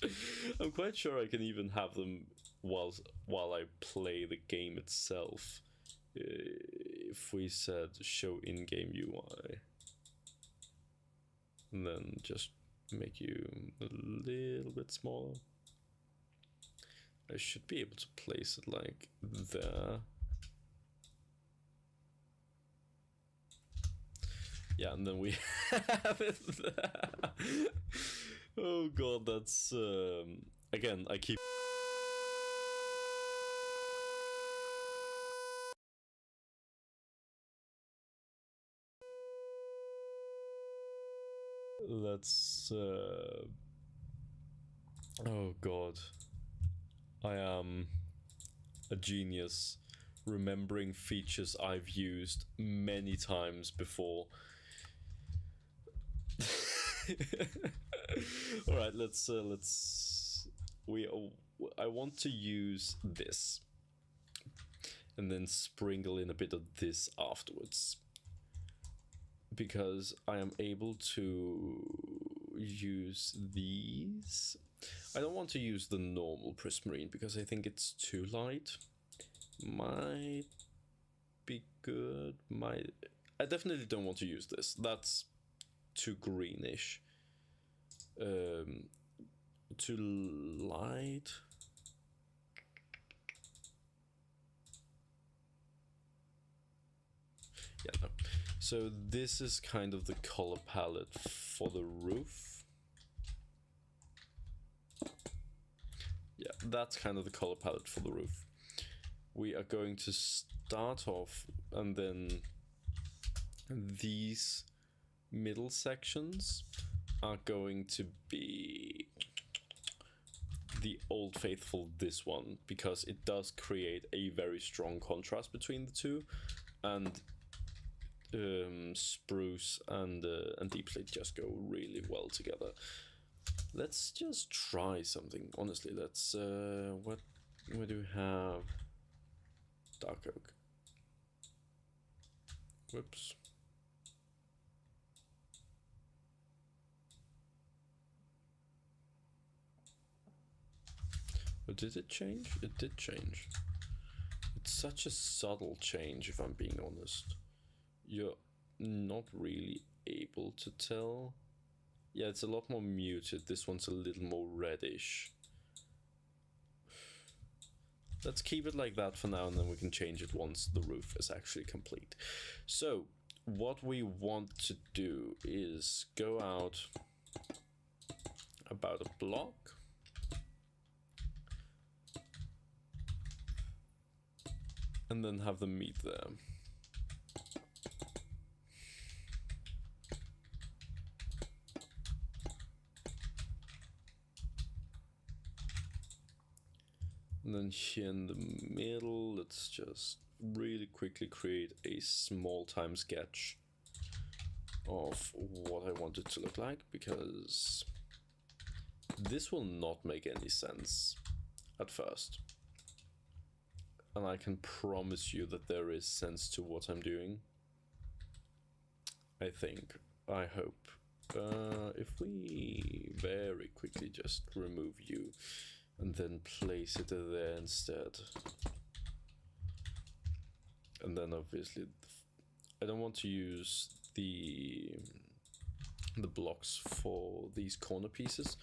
I'm quite sure I can even have them while I play the game itself. If we said show in-game UI, and then just make you a little bit smaller, I should be able to place it like there. Yeah, and then we have it there. Oh god, that's again, I keep let's oh god, I am a genius remembering features I've used many times before. All right, I want to use this and then sprinkle in a bit of this afterwards, because I am able to use these. I don't want to use the normal prismarine because I think it's too light. Might be good. I definitely don't want to use this. That's too greenish. Too light. Yeah, no. So this is kind of the color palette for the roof. Yeah, that's kind of the color palette for the roof. We are going to start off, and then these middle sections are going to be the old faithful, this one, because it does create a very strong contrast between the two, and spruce and deep slate just go really well together. Let's just try something, honestly. Let's Where do we have dark oak? Whoops. But did it change? It did change. It's such a subtle change, if I'm being honest. You're not really able to tell. Yeah, it's a lot more muted. This one's a little more reddish. Let's keep it like that for now, and then we can change it once the roof is actually complete. So, what we want to do is go out about a block. And then have them meet there. And then here in the middle, let's just really quickly create a small time sketch of what I want it to look like, because this will not make any sense at first. And I can promise you that there is sense to what I'm doing. I think. I hope. If we very quickly just remove you and then place it there instead. And then obviously I don't want to use the blocks for these corner pieces,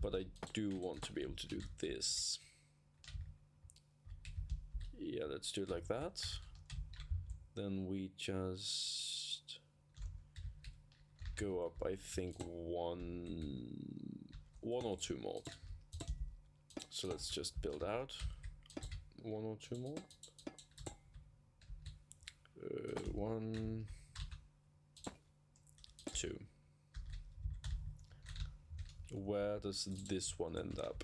but I do want to be able to do this. Yeah, let's do it like that. Then we just go up, I think, one or two more. So let's just build out one or two more. 1, 2. Where does this one end up?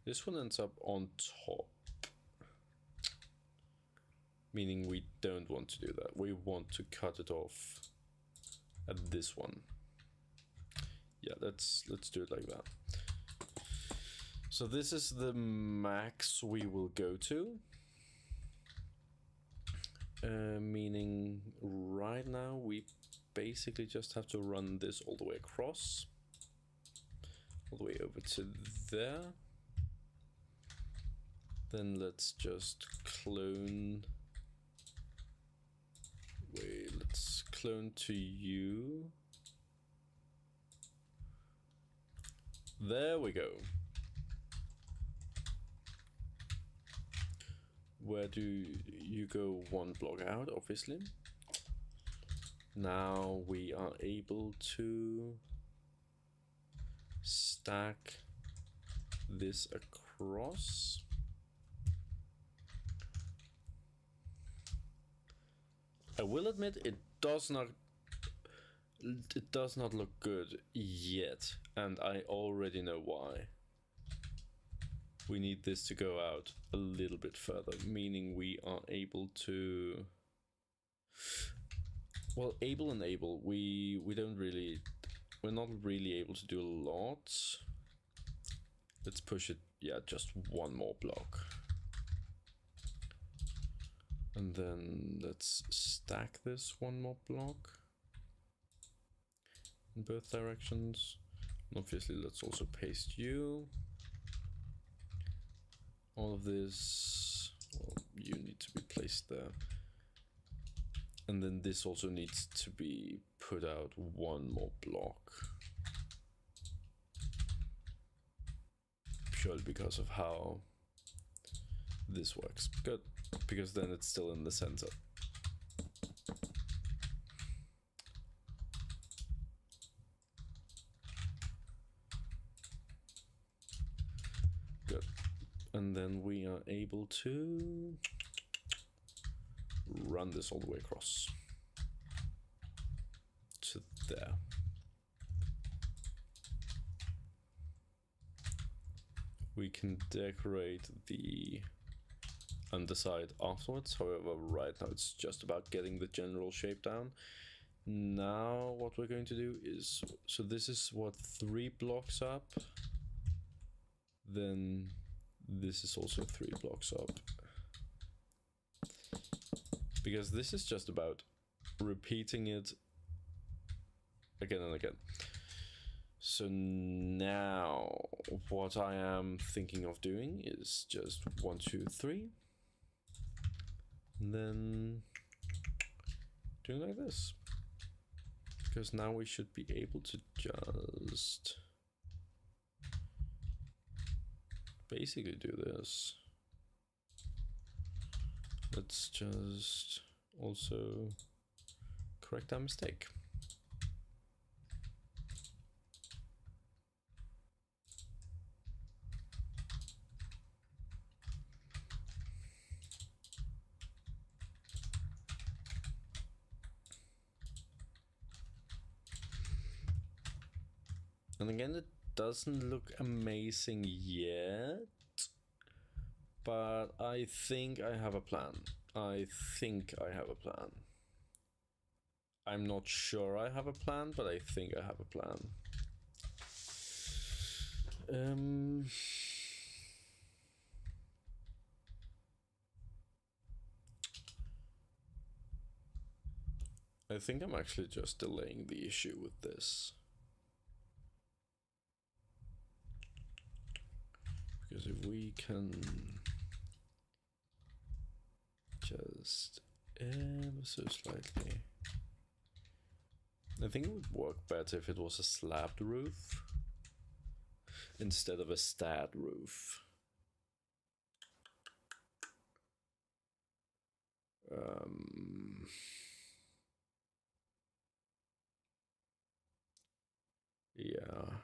This one ends up on top. Meaning we don't want to do that. We want to cut it off at this one. Yeah, let's do it like that. So this is the max we will go to. Meaning right now we basically just have to run this all the way across. All the way over to there. Then let's just clone. Wait, let's clone to you. There we go. Where do you go? One block out, obviously. Now we are able to stack this across. I will admit it does not look good yet, and I already know why. We need this to go out a little bit further, meaning we are able to, well, able, we're not really able to do a lot. Let's push it, yeah, just one more block. And then let's stack this one more block in both directions. And obviously, let's also paste you. All of this, well, you need to be placed there. And then this also needs to be put out one more block. Purely because of how this works. Good. Because then it's still in the center. Good. And then we are able to run this all the way across to there. We can decorate the underside afterwards. However, right now it's just about getting the general shape down. Now what we're going to do is, so this is what, 3 blocks up, then this is also 3 blocks up. Because this is just about repeating it again and again. So now what I am thinking of doing is just 1, 2, 3. And then doing like this. Because now we should be able to just basically do this. Let's just also correct our mistake. And again, it doesn't look amazing yet, but I think I have a plan. I think I have a plan. I'm not sure I have a plan, but I think I have a plan. I think I'm actually just delaying the issue with this. Because if we can just ever so slightly, I think it would work better if it was a slabbed roof instead of a stat roof. Yeah.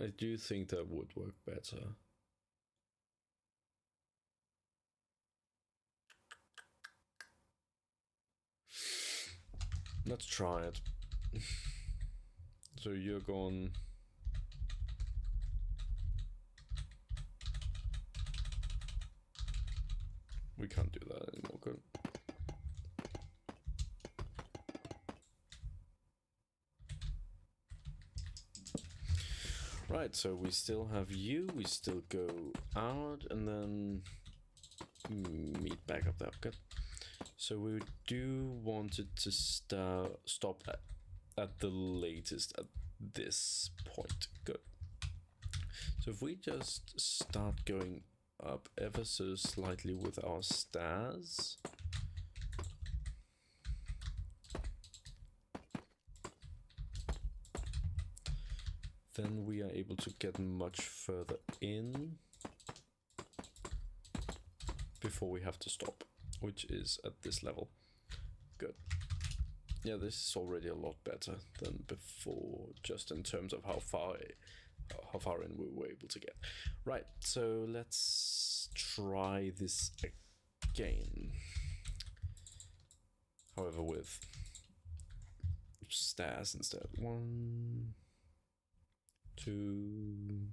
I do think that would work better. Let's try it. So you're gone. We can't do that anymore, good. Right, so we still have you, we still go out and then meet back up there, good. So we do want it to stop at the latest at this point, good. So if we just start going up ever so slightly with our stairs, then we are able to get much further in before we have to stop, which is at this level. Good. Yeah, this is already a lot better than before, just in terms of how far in we were able to get. Right, so let's try this again. However, with stairs instead. 1, 2,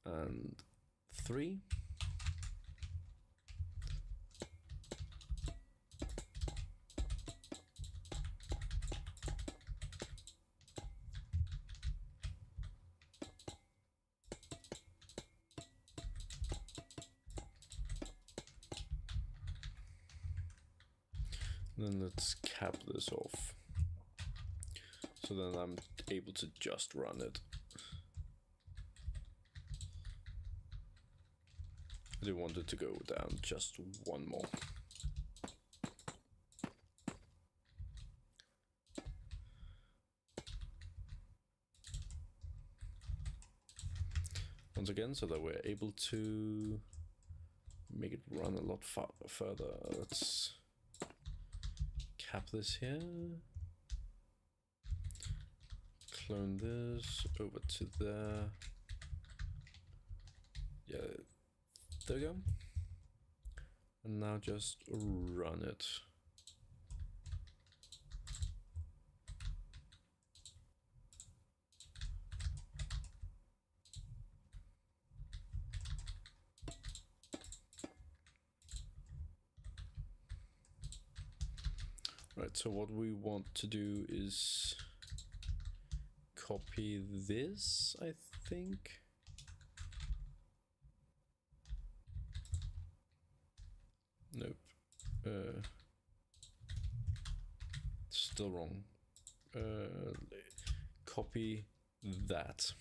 and 3. Then let's cap this off. So then I'm able to just run it. I do want it to go down just 1 more. Once again, so that we're able to make it run a lot further. Let's cap this here. Clone this over to there. Yeah, there we go. And now just run it. Right, so what we want to do is copy this, I think. Nope. Still wrong. Copy that.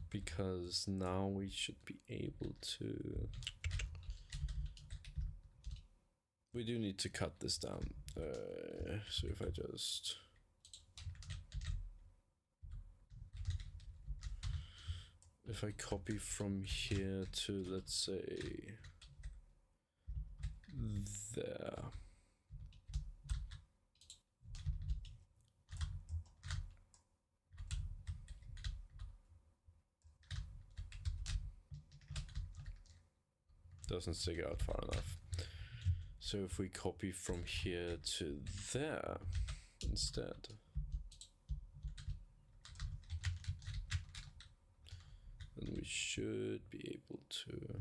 Because now we should be able to... We do need to cut this down. So if I just... If I copy from here to, let's say, there. Doesn't stick out far enough. So if we copy from here to there instead. Then we should be able to...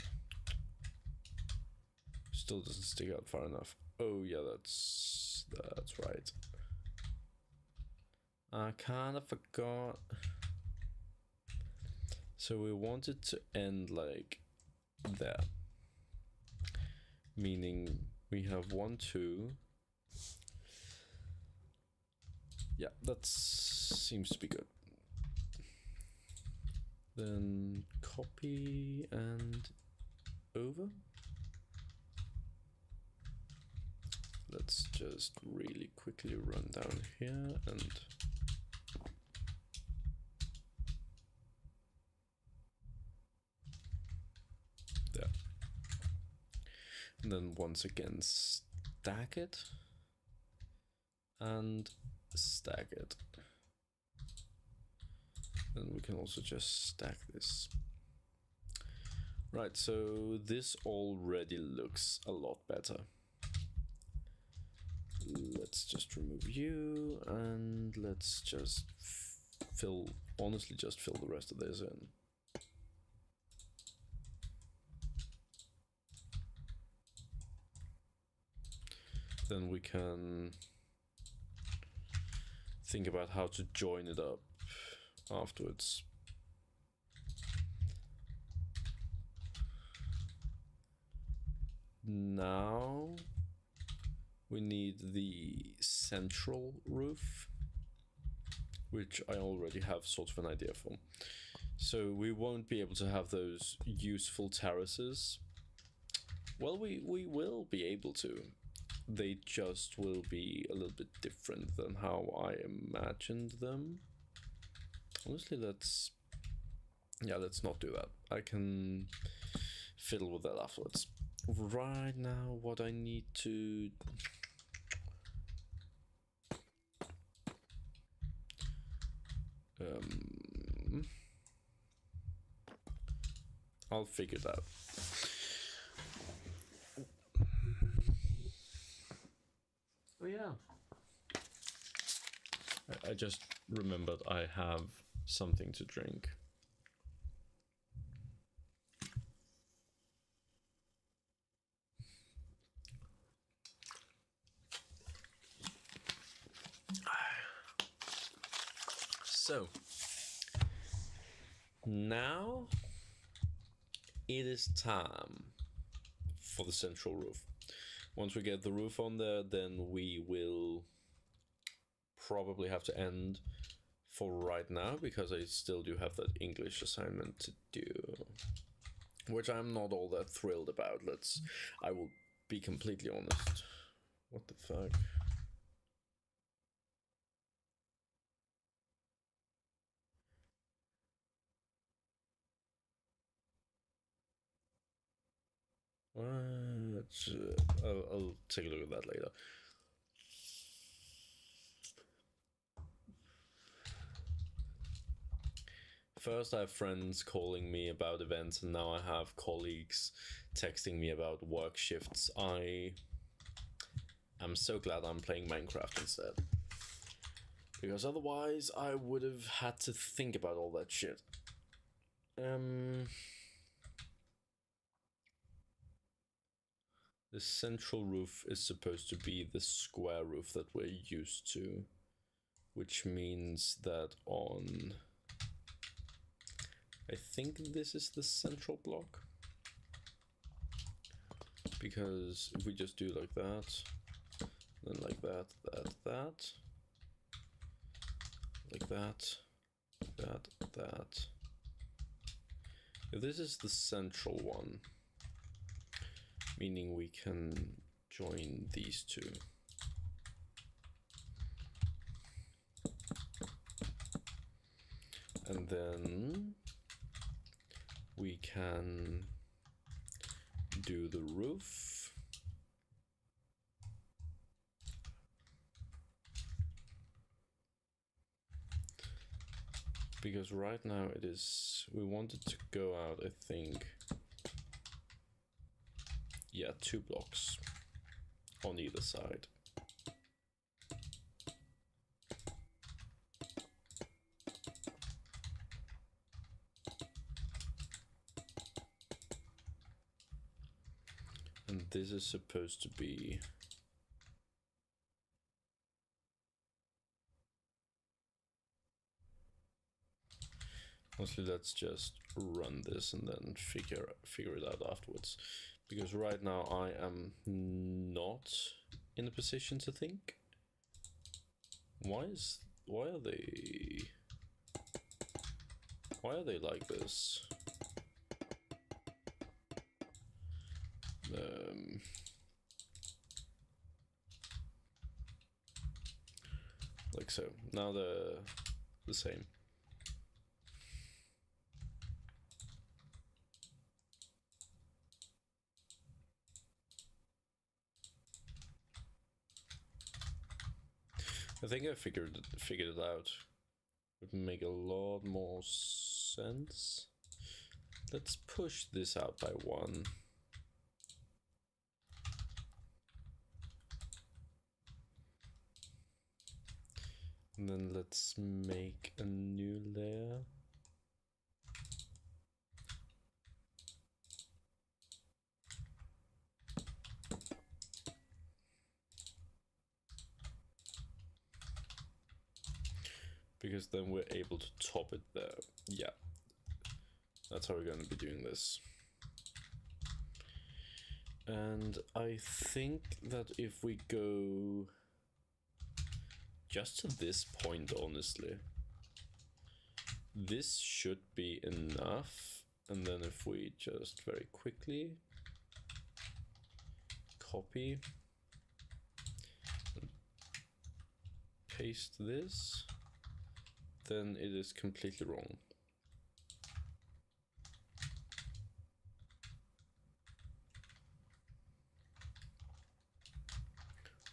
Still doesn't stick out far enough. Oh yeah, that's right. I kind of forgot. So we want it to end like there. Meaning we have 1, 2. Yeah, that seems to be good. Then copy and over. Let's just really quickly run down here and there. And then once again stack it and stack it. Then we can also just stack this. Right, so this already looks a lot better. Let's just remove you and let's just honestly just fill the rest of this in. Then we can think about how to join it up afterwards. Now we need the central roof, which I already have sort of an idea for. So we won't be able to have those useful terraces. Well, we will be able to. They just will be a little bit different than how I imagined them. Honestly, let's not do that. I can fiddle with that afterwards. Right now, what I need to... I'll figure it out. Oh yeah. I just remembered I have something to drink. So, now it is time for the central roof. Once we get the roof on there, then we will probably have to end for right now, because I still do have that English assignment to do, which I'm not all that thrilled about. I will be completely honest. What the fuck? I'll take a look at that later. First I have friends calling me about events, and now I have colleagues texting me about work shifts. I am so glad I'm playing Minecraft instead, because otherwise I would have had to think about all that shit. The central roof is supposed to be the square roof that we're used to, which means that on, I think this is the central block, because if we just do like that, then like that, like that, that. If this is the central one, meaning we can join these two. And then we can do the roof. Because right now it is, we want it to go out, I think, yeah, 2 blocks on either side. And this is supposed to be mostly, let's just run this and then figure it out afterwards. Because right now I am not in a position to think. Why are they like this? Like so. Now they're the same. I think I figured it out. It would make a lot more sense. Let's push this out by 1. And then let's make a new layer. Because then we're able to top it there. Yeah, that's how we're going to be doing this. And I think that if we go just to this point, honestly, this should be enough. And then if we just very quickly copy and paste this, then it is completely wrong.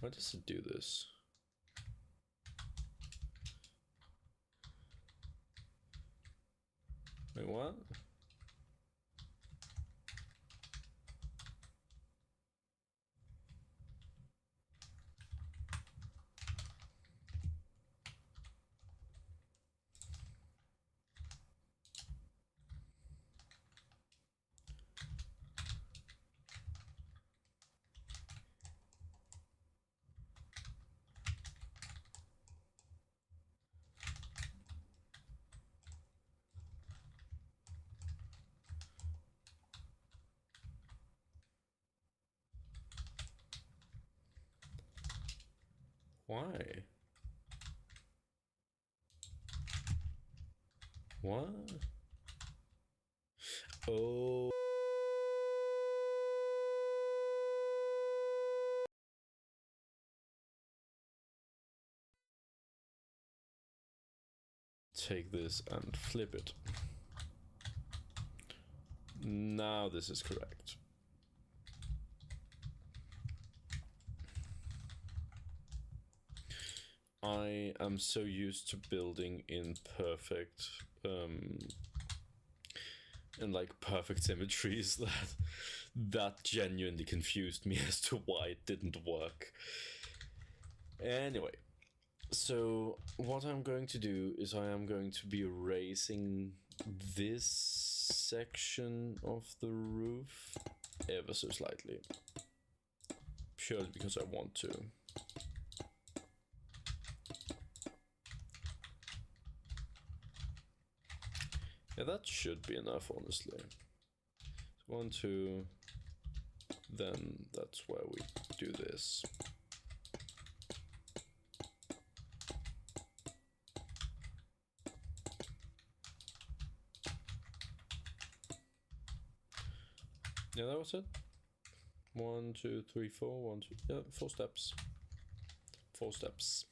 Why does it do this? Wait, what? Why? What? Oh. Take this and flip it. Now this is correct. I am so used to building in perfect and like perfect symmetries that genuinely confused me as to why it didn't work. Anyway, so what I'm going to do is I am going to be erasing this section of the roof ever so slightly. purely because I want to. Yeah, that should be enough, honestly. So 1, 2, then that's where we do this. Yeah, that was it. 1, 2, 3, 4, 1, 2, yeah, 4 steps. 4 steps.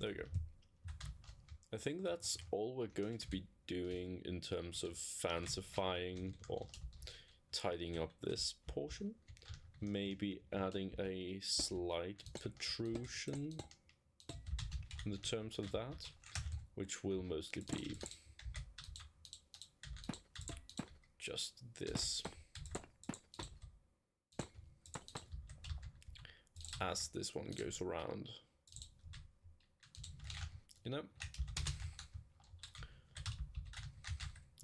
There we go. I think that's all we're going to be doing in terms of fancifying or tidying up this portion. Maybe adding a slight protrusion in the terms of that, which will mostly be just this. As this one goes around. You know,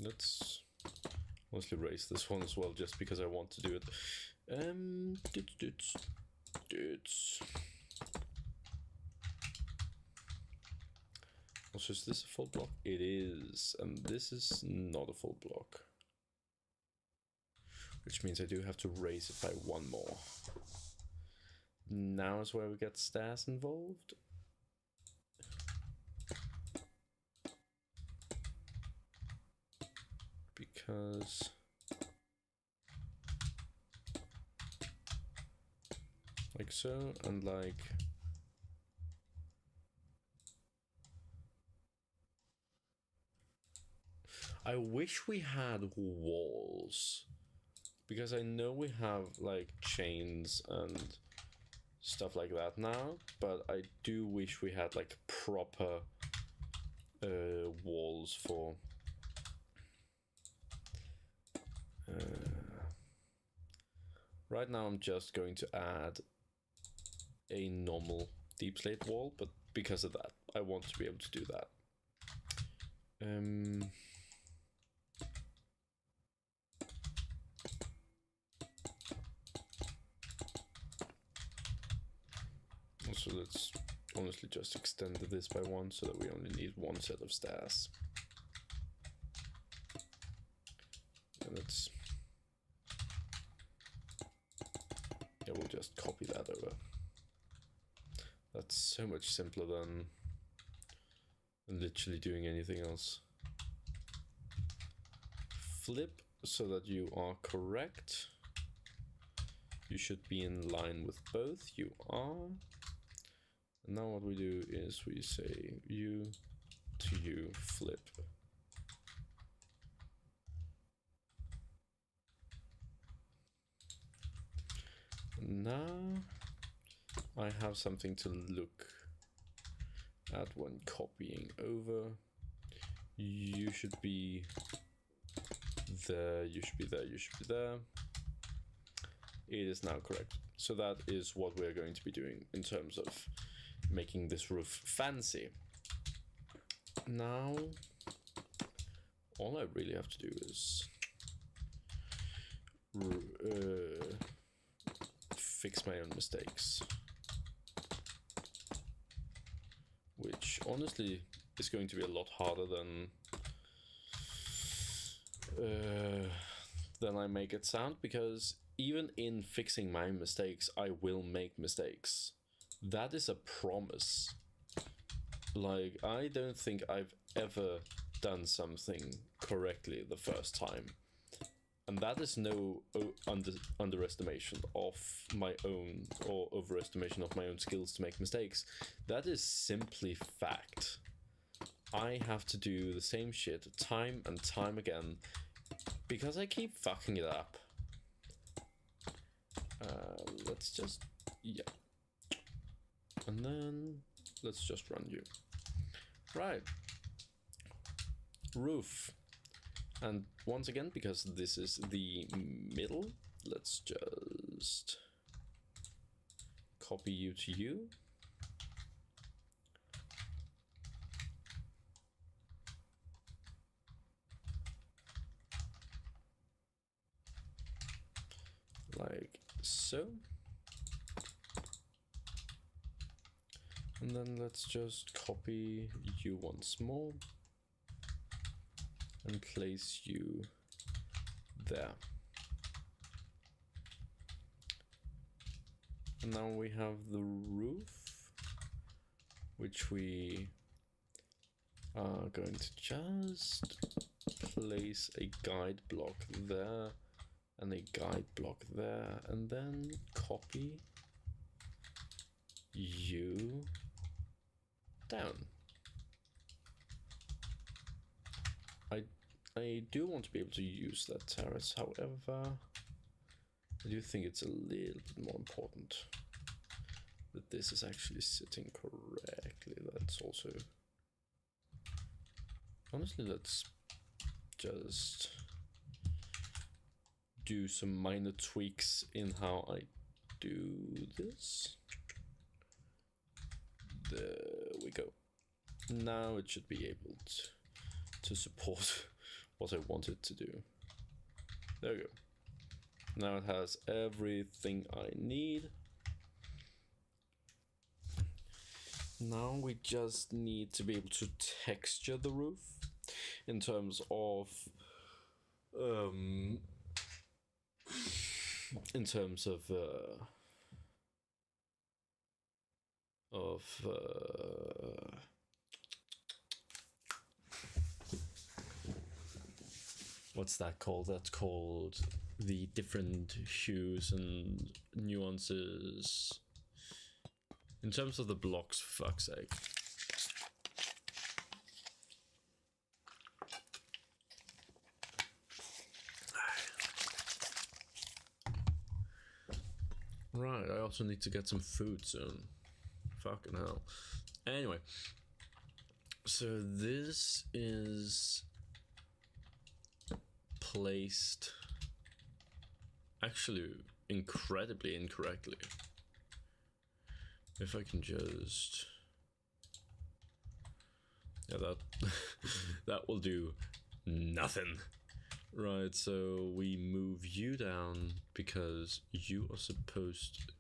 let's mostly raise this one as well, just because I want to do it. Also, is this a full block? It is, and this is not a full block. Which means I do have to raise it by 1 more. Now is where we get stairs involved. Because like so, and like I wish we had walls, because I know we have like chains and stuff like that now, but I do wish we had like proper walls for right now. I'm just going to add a normal deep slate wall, but because of that, I want to be able to do that. Also, let's honestly just extend this by 1 so that we only need 1 set of stairs. And it's, yeah, we'll just copy that over. That's so much simpler than literally doing anything else. Flip so that you are correct. You should be in line with both. You are. And now what we do is we say U to U flip. Now I have something to look at when copying over. You should be there, you should be there, you should be there. It is now correct. So that is what we're going to be doing in terms of making this roof fancy. Now, all I really have to do is fix my own mistakes, which honestly is going to be a lot harder than I make it sound, because even in fixing my mistakes, I will make mistakes. That is a promise. Like, I don't think I've ever done something correctly the first time. And that is no underestimation of my own, or overestimation of my own skills to make mistakes. That is simply fact. I have to do the same shit time and time again because I keep fucking it up. Let's just, yeah. And then let's just run you. Right. Roof. And once again, because this is the middle, let's just copy you to you. like so. And then let's just copy you once more and place you there. And now we have the roof, which we are going to just place a guide block there and a guide block there, and then copy you down. I do want to be able to use that terrace, however, I do think it's a little bit more important that this is actually sitting correctly. That's also... Honestly, let's just do some minor tweaks in how I do this. There we go. Now it should be able to support what I want it to do. There we go. Now it has everything I need. Now we just need to be able to texture the roof in terms of what's that called? That's called the different hues and nuances. In terms of the blocks, for fuck's sake. Right, I also need to get some food soon. Fucking hell. Anyway, so this is placed actually incredibly incorrectly. If I can just... Yeah, that that will do nothing. Right, so we move you down because you are supposed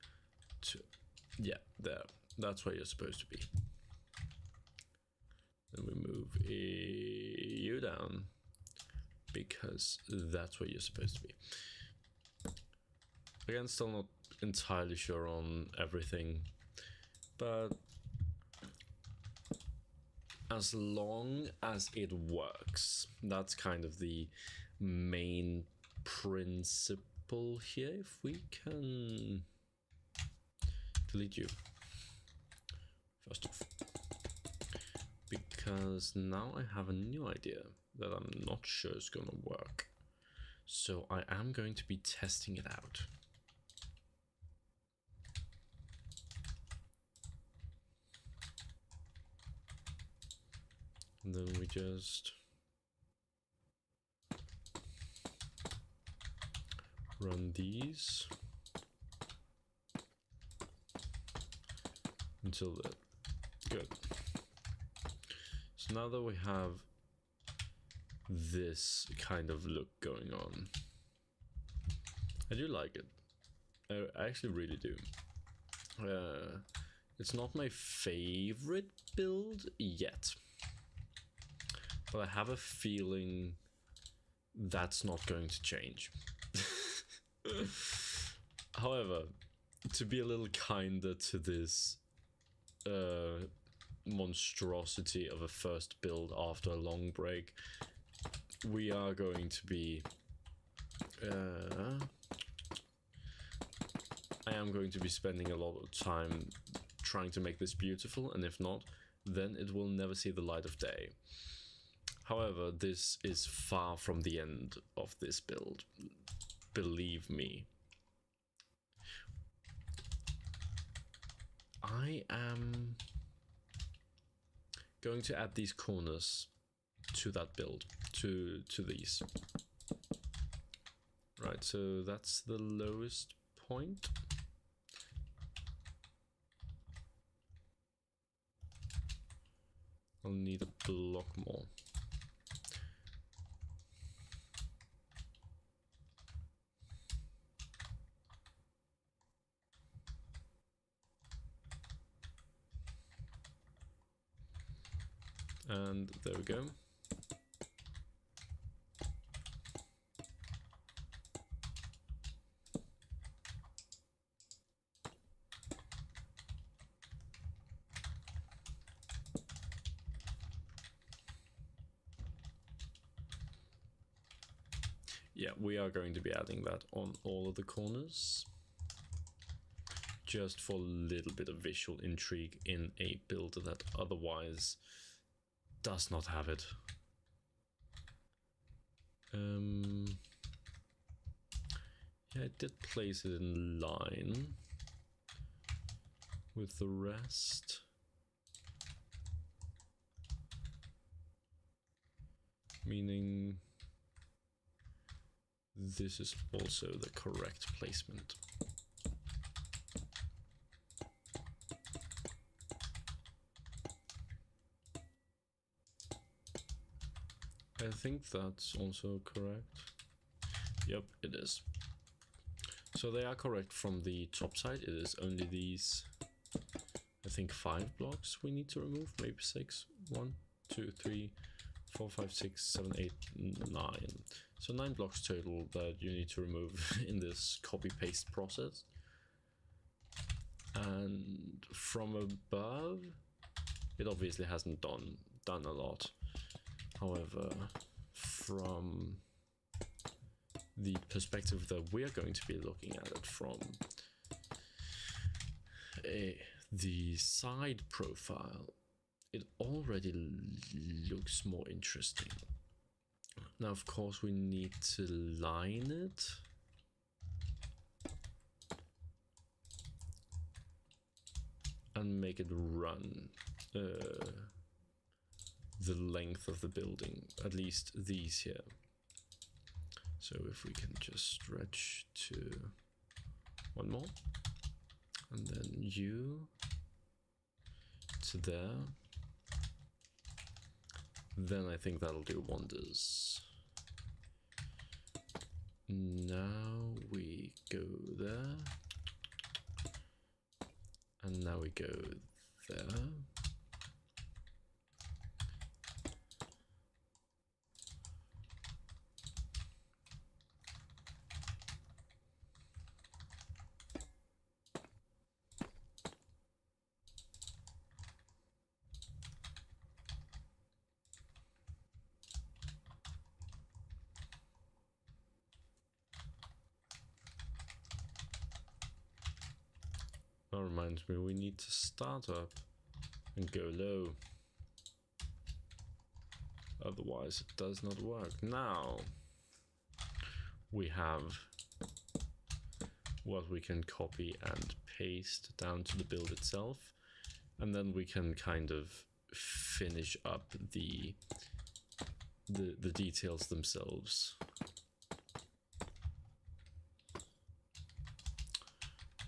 to... Yeah, there. That's where you're supposed to be. Then we move you down because that's where you're supposed to be. Again, still not entirely sure on everything, but as long as it works, that's kind of the main principle here. If we can delete you first off, because now I have a new idea that I'm not sure is gonna work, so I am going to be testing it out. And then we just run these until that. Good. So now that we have this kind of look going on, I do like it. I actually really do. It's not my favorite build yet, but I have a feeling that's not going to change. However, to be a little kinder to this monstrosity of a first build after a long break, we are going to be... I am going to be spending a lot of time trying to make this beautiful, and if not, then it will never see the light of day. However, this is far from the end of this build. Believe me. I am going to add these corners to that build, to these. Right, so that's the lowest point. I'll need a block more. And there we go. Yeah, we are going to be adding that on all of the corners, just for a little bit of visual intrigue in a build that otherwise does not have it. Yeah, I did place it in line with the rest. Meaning this is also the correct placement. I think that's also correct. Yep, it is. So they are correct from the top side. It is only these, I think, 5 blocks we need to remove, maybe 6. 1, 2, 3, 4, 5, 6, 7, 8, 9. So 9 blocks total that you need to remove in this copy-paste process. And from above, it obviously hasn't done a lot. However, from the perspective that we are going to be looking at it from, the side profile, it already looks more interesting. Now, of course, we need to line it. And make it run the length of the building, at least these here. So if we can just stretch to 1 more, and then you to there, then I think that'll do wonders. Now we go there, and now we go there. That reminds me, we need to start up and go low. Otherwise it does not work. Now we have what we can copy and paste down to the build itself, and then we can kind of finish up the details themselves.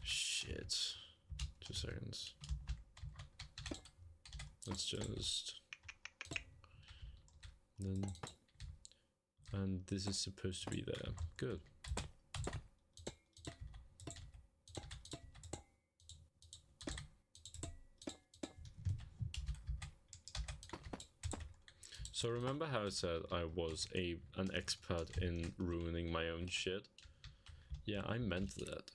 Shit. 2 seconds. Let's just then, and this is supposed to be there. Good. So remember how I said I was an expert in ruining my own shit? Yeah, I meant that.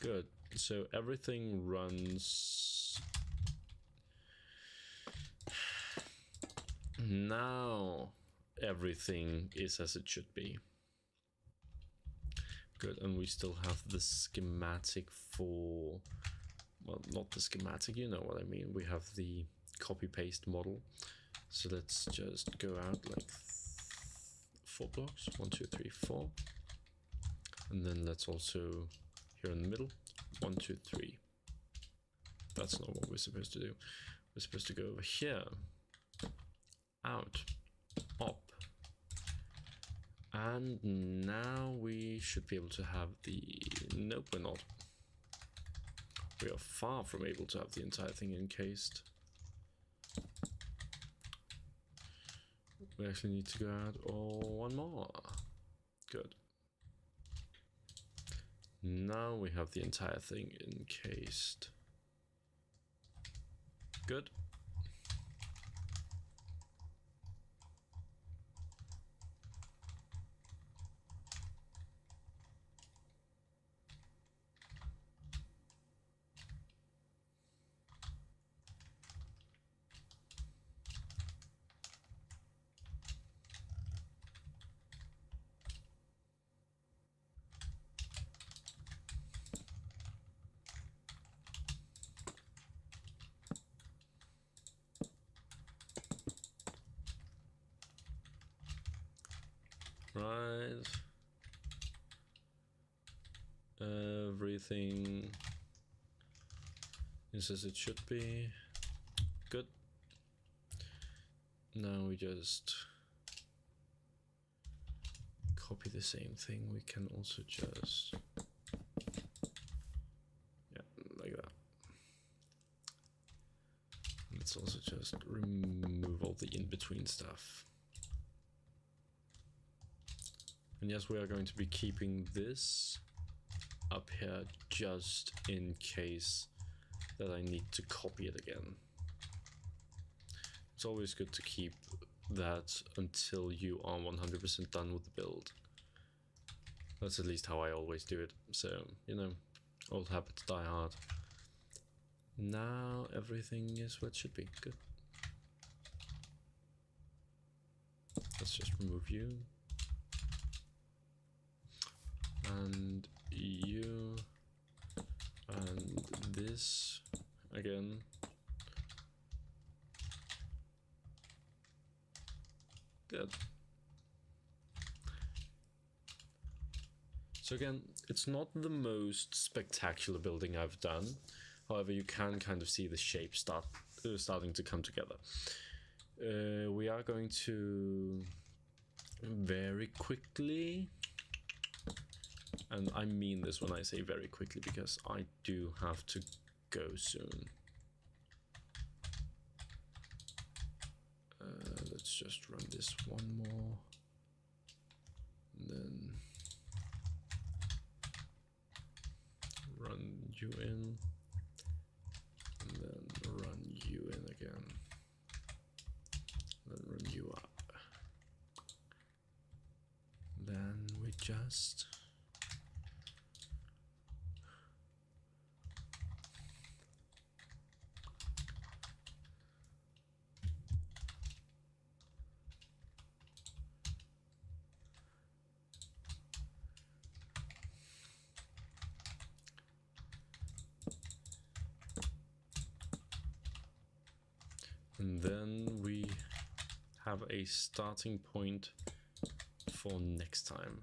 Good. So everything runs. Now everything is as it should be. Good, and we still have the schematic for, well, not the schematic, you know what I mean. We have the copy-paste model. So let's just go out like 4 blocks. 1, 2, 3, 4. And then let's also, here in the middle, 1, 2, 3. That's not what we're supposed to do. We're supposed to go over here, out, up, and now we should be able to have the, nope, we're not. We are far from able to have the entire thing encased. We actually need to go out, or 1 more. Good. Now we have the entire thing encased. Good. right. Everything is as it should be. Good. Now we just copy the same thing. We can also just, yeah, like that. Let's also just remove all the in-between stuff. And yes, we are going to be keeping this up here just in case that I need to copy it again. It's always good to keep that until you are 100% done with the build. That's at least how I always do it. So, you know, old habits die hard. Now everything is where it should be. Good. Let's just remove you. And you. And this again. Good. So again, it's not the most spectacular building I've done. However, you can kind of see the shape starting to come together. We are going to very quickly, and I mean this when I say very quickly because I do have to go soon. Let's just run this one more, and then run you in, and then run you in again, then run you up. Then we just and then we have a starting point for next time.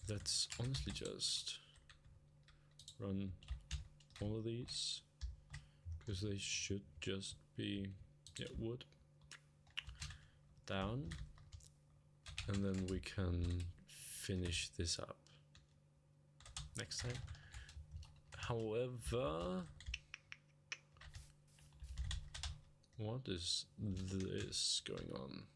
Let's honestly just run all of these because they should just be, yeah, wood down, and then we can finish this up next time. However, what is this going on?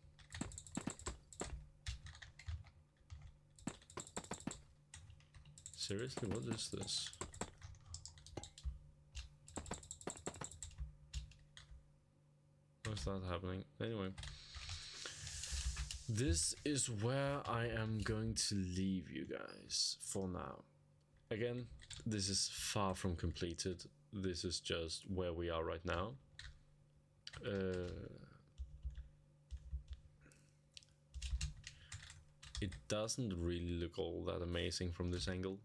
Seriously, what is this? What's that happening? Anyway, this is where I am going to leave you guys for now. Again, this is far from completed. This is just where we are right now. It doesn't really look all that amazing from this angle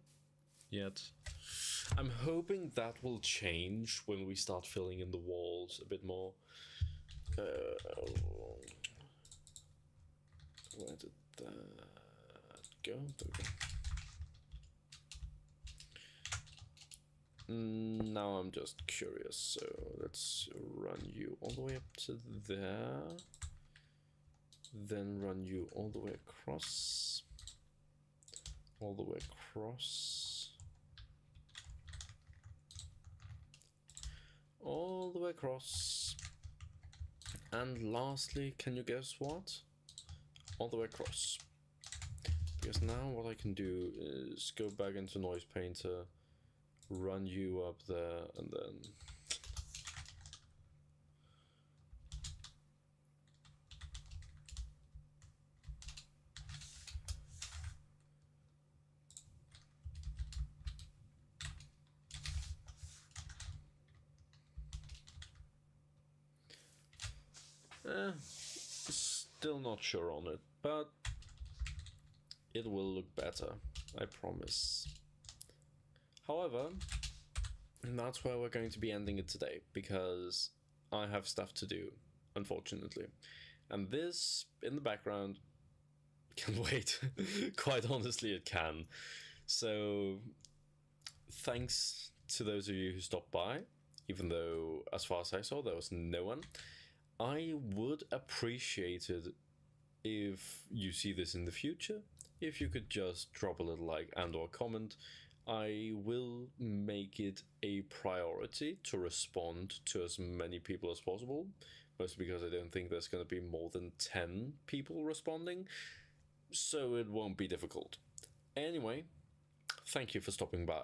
yet. I'm hoping that will change when we start filling in the walls a bit more. Where did that go? There we go. Now I'm just curious, so let's run you all the way up to there, then run you all the way across, all the way across, all the way across, and lastly, can you guess what? All the way across. Because now what I can do is go back into Noise Painter, run you up there, and then still not sure on it, but it will look better, I promise. However, that's where we're going to be ending it today, because I have stuff to do, unfortunately. And this, in the background, can wait. Quite honestly, it can. So, thanks to those of you who stopped by, even though, as far as I saw, there was no one. I would appreciate it if you see this in the future, if you could just drop a little like and or comment. I will make it a priority to respond to as many people as possible, mostly because I don't think there's going to be more than 10 people responding, so it won't be difficult. Anyway, thank you for stopping by.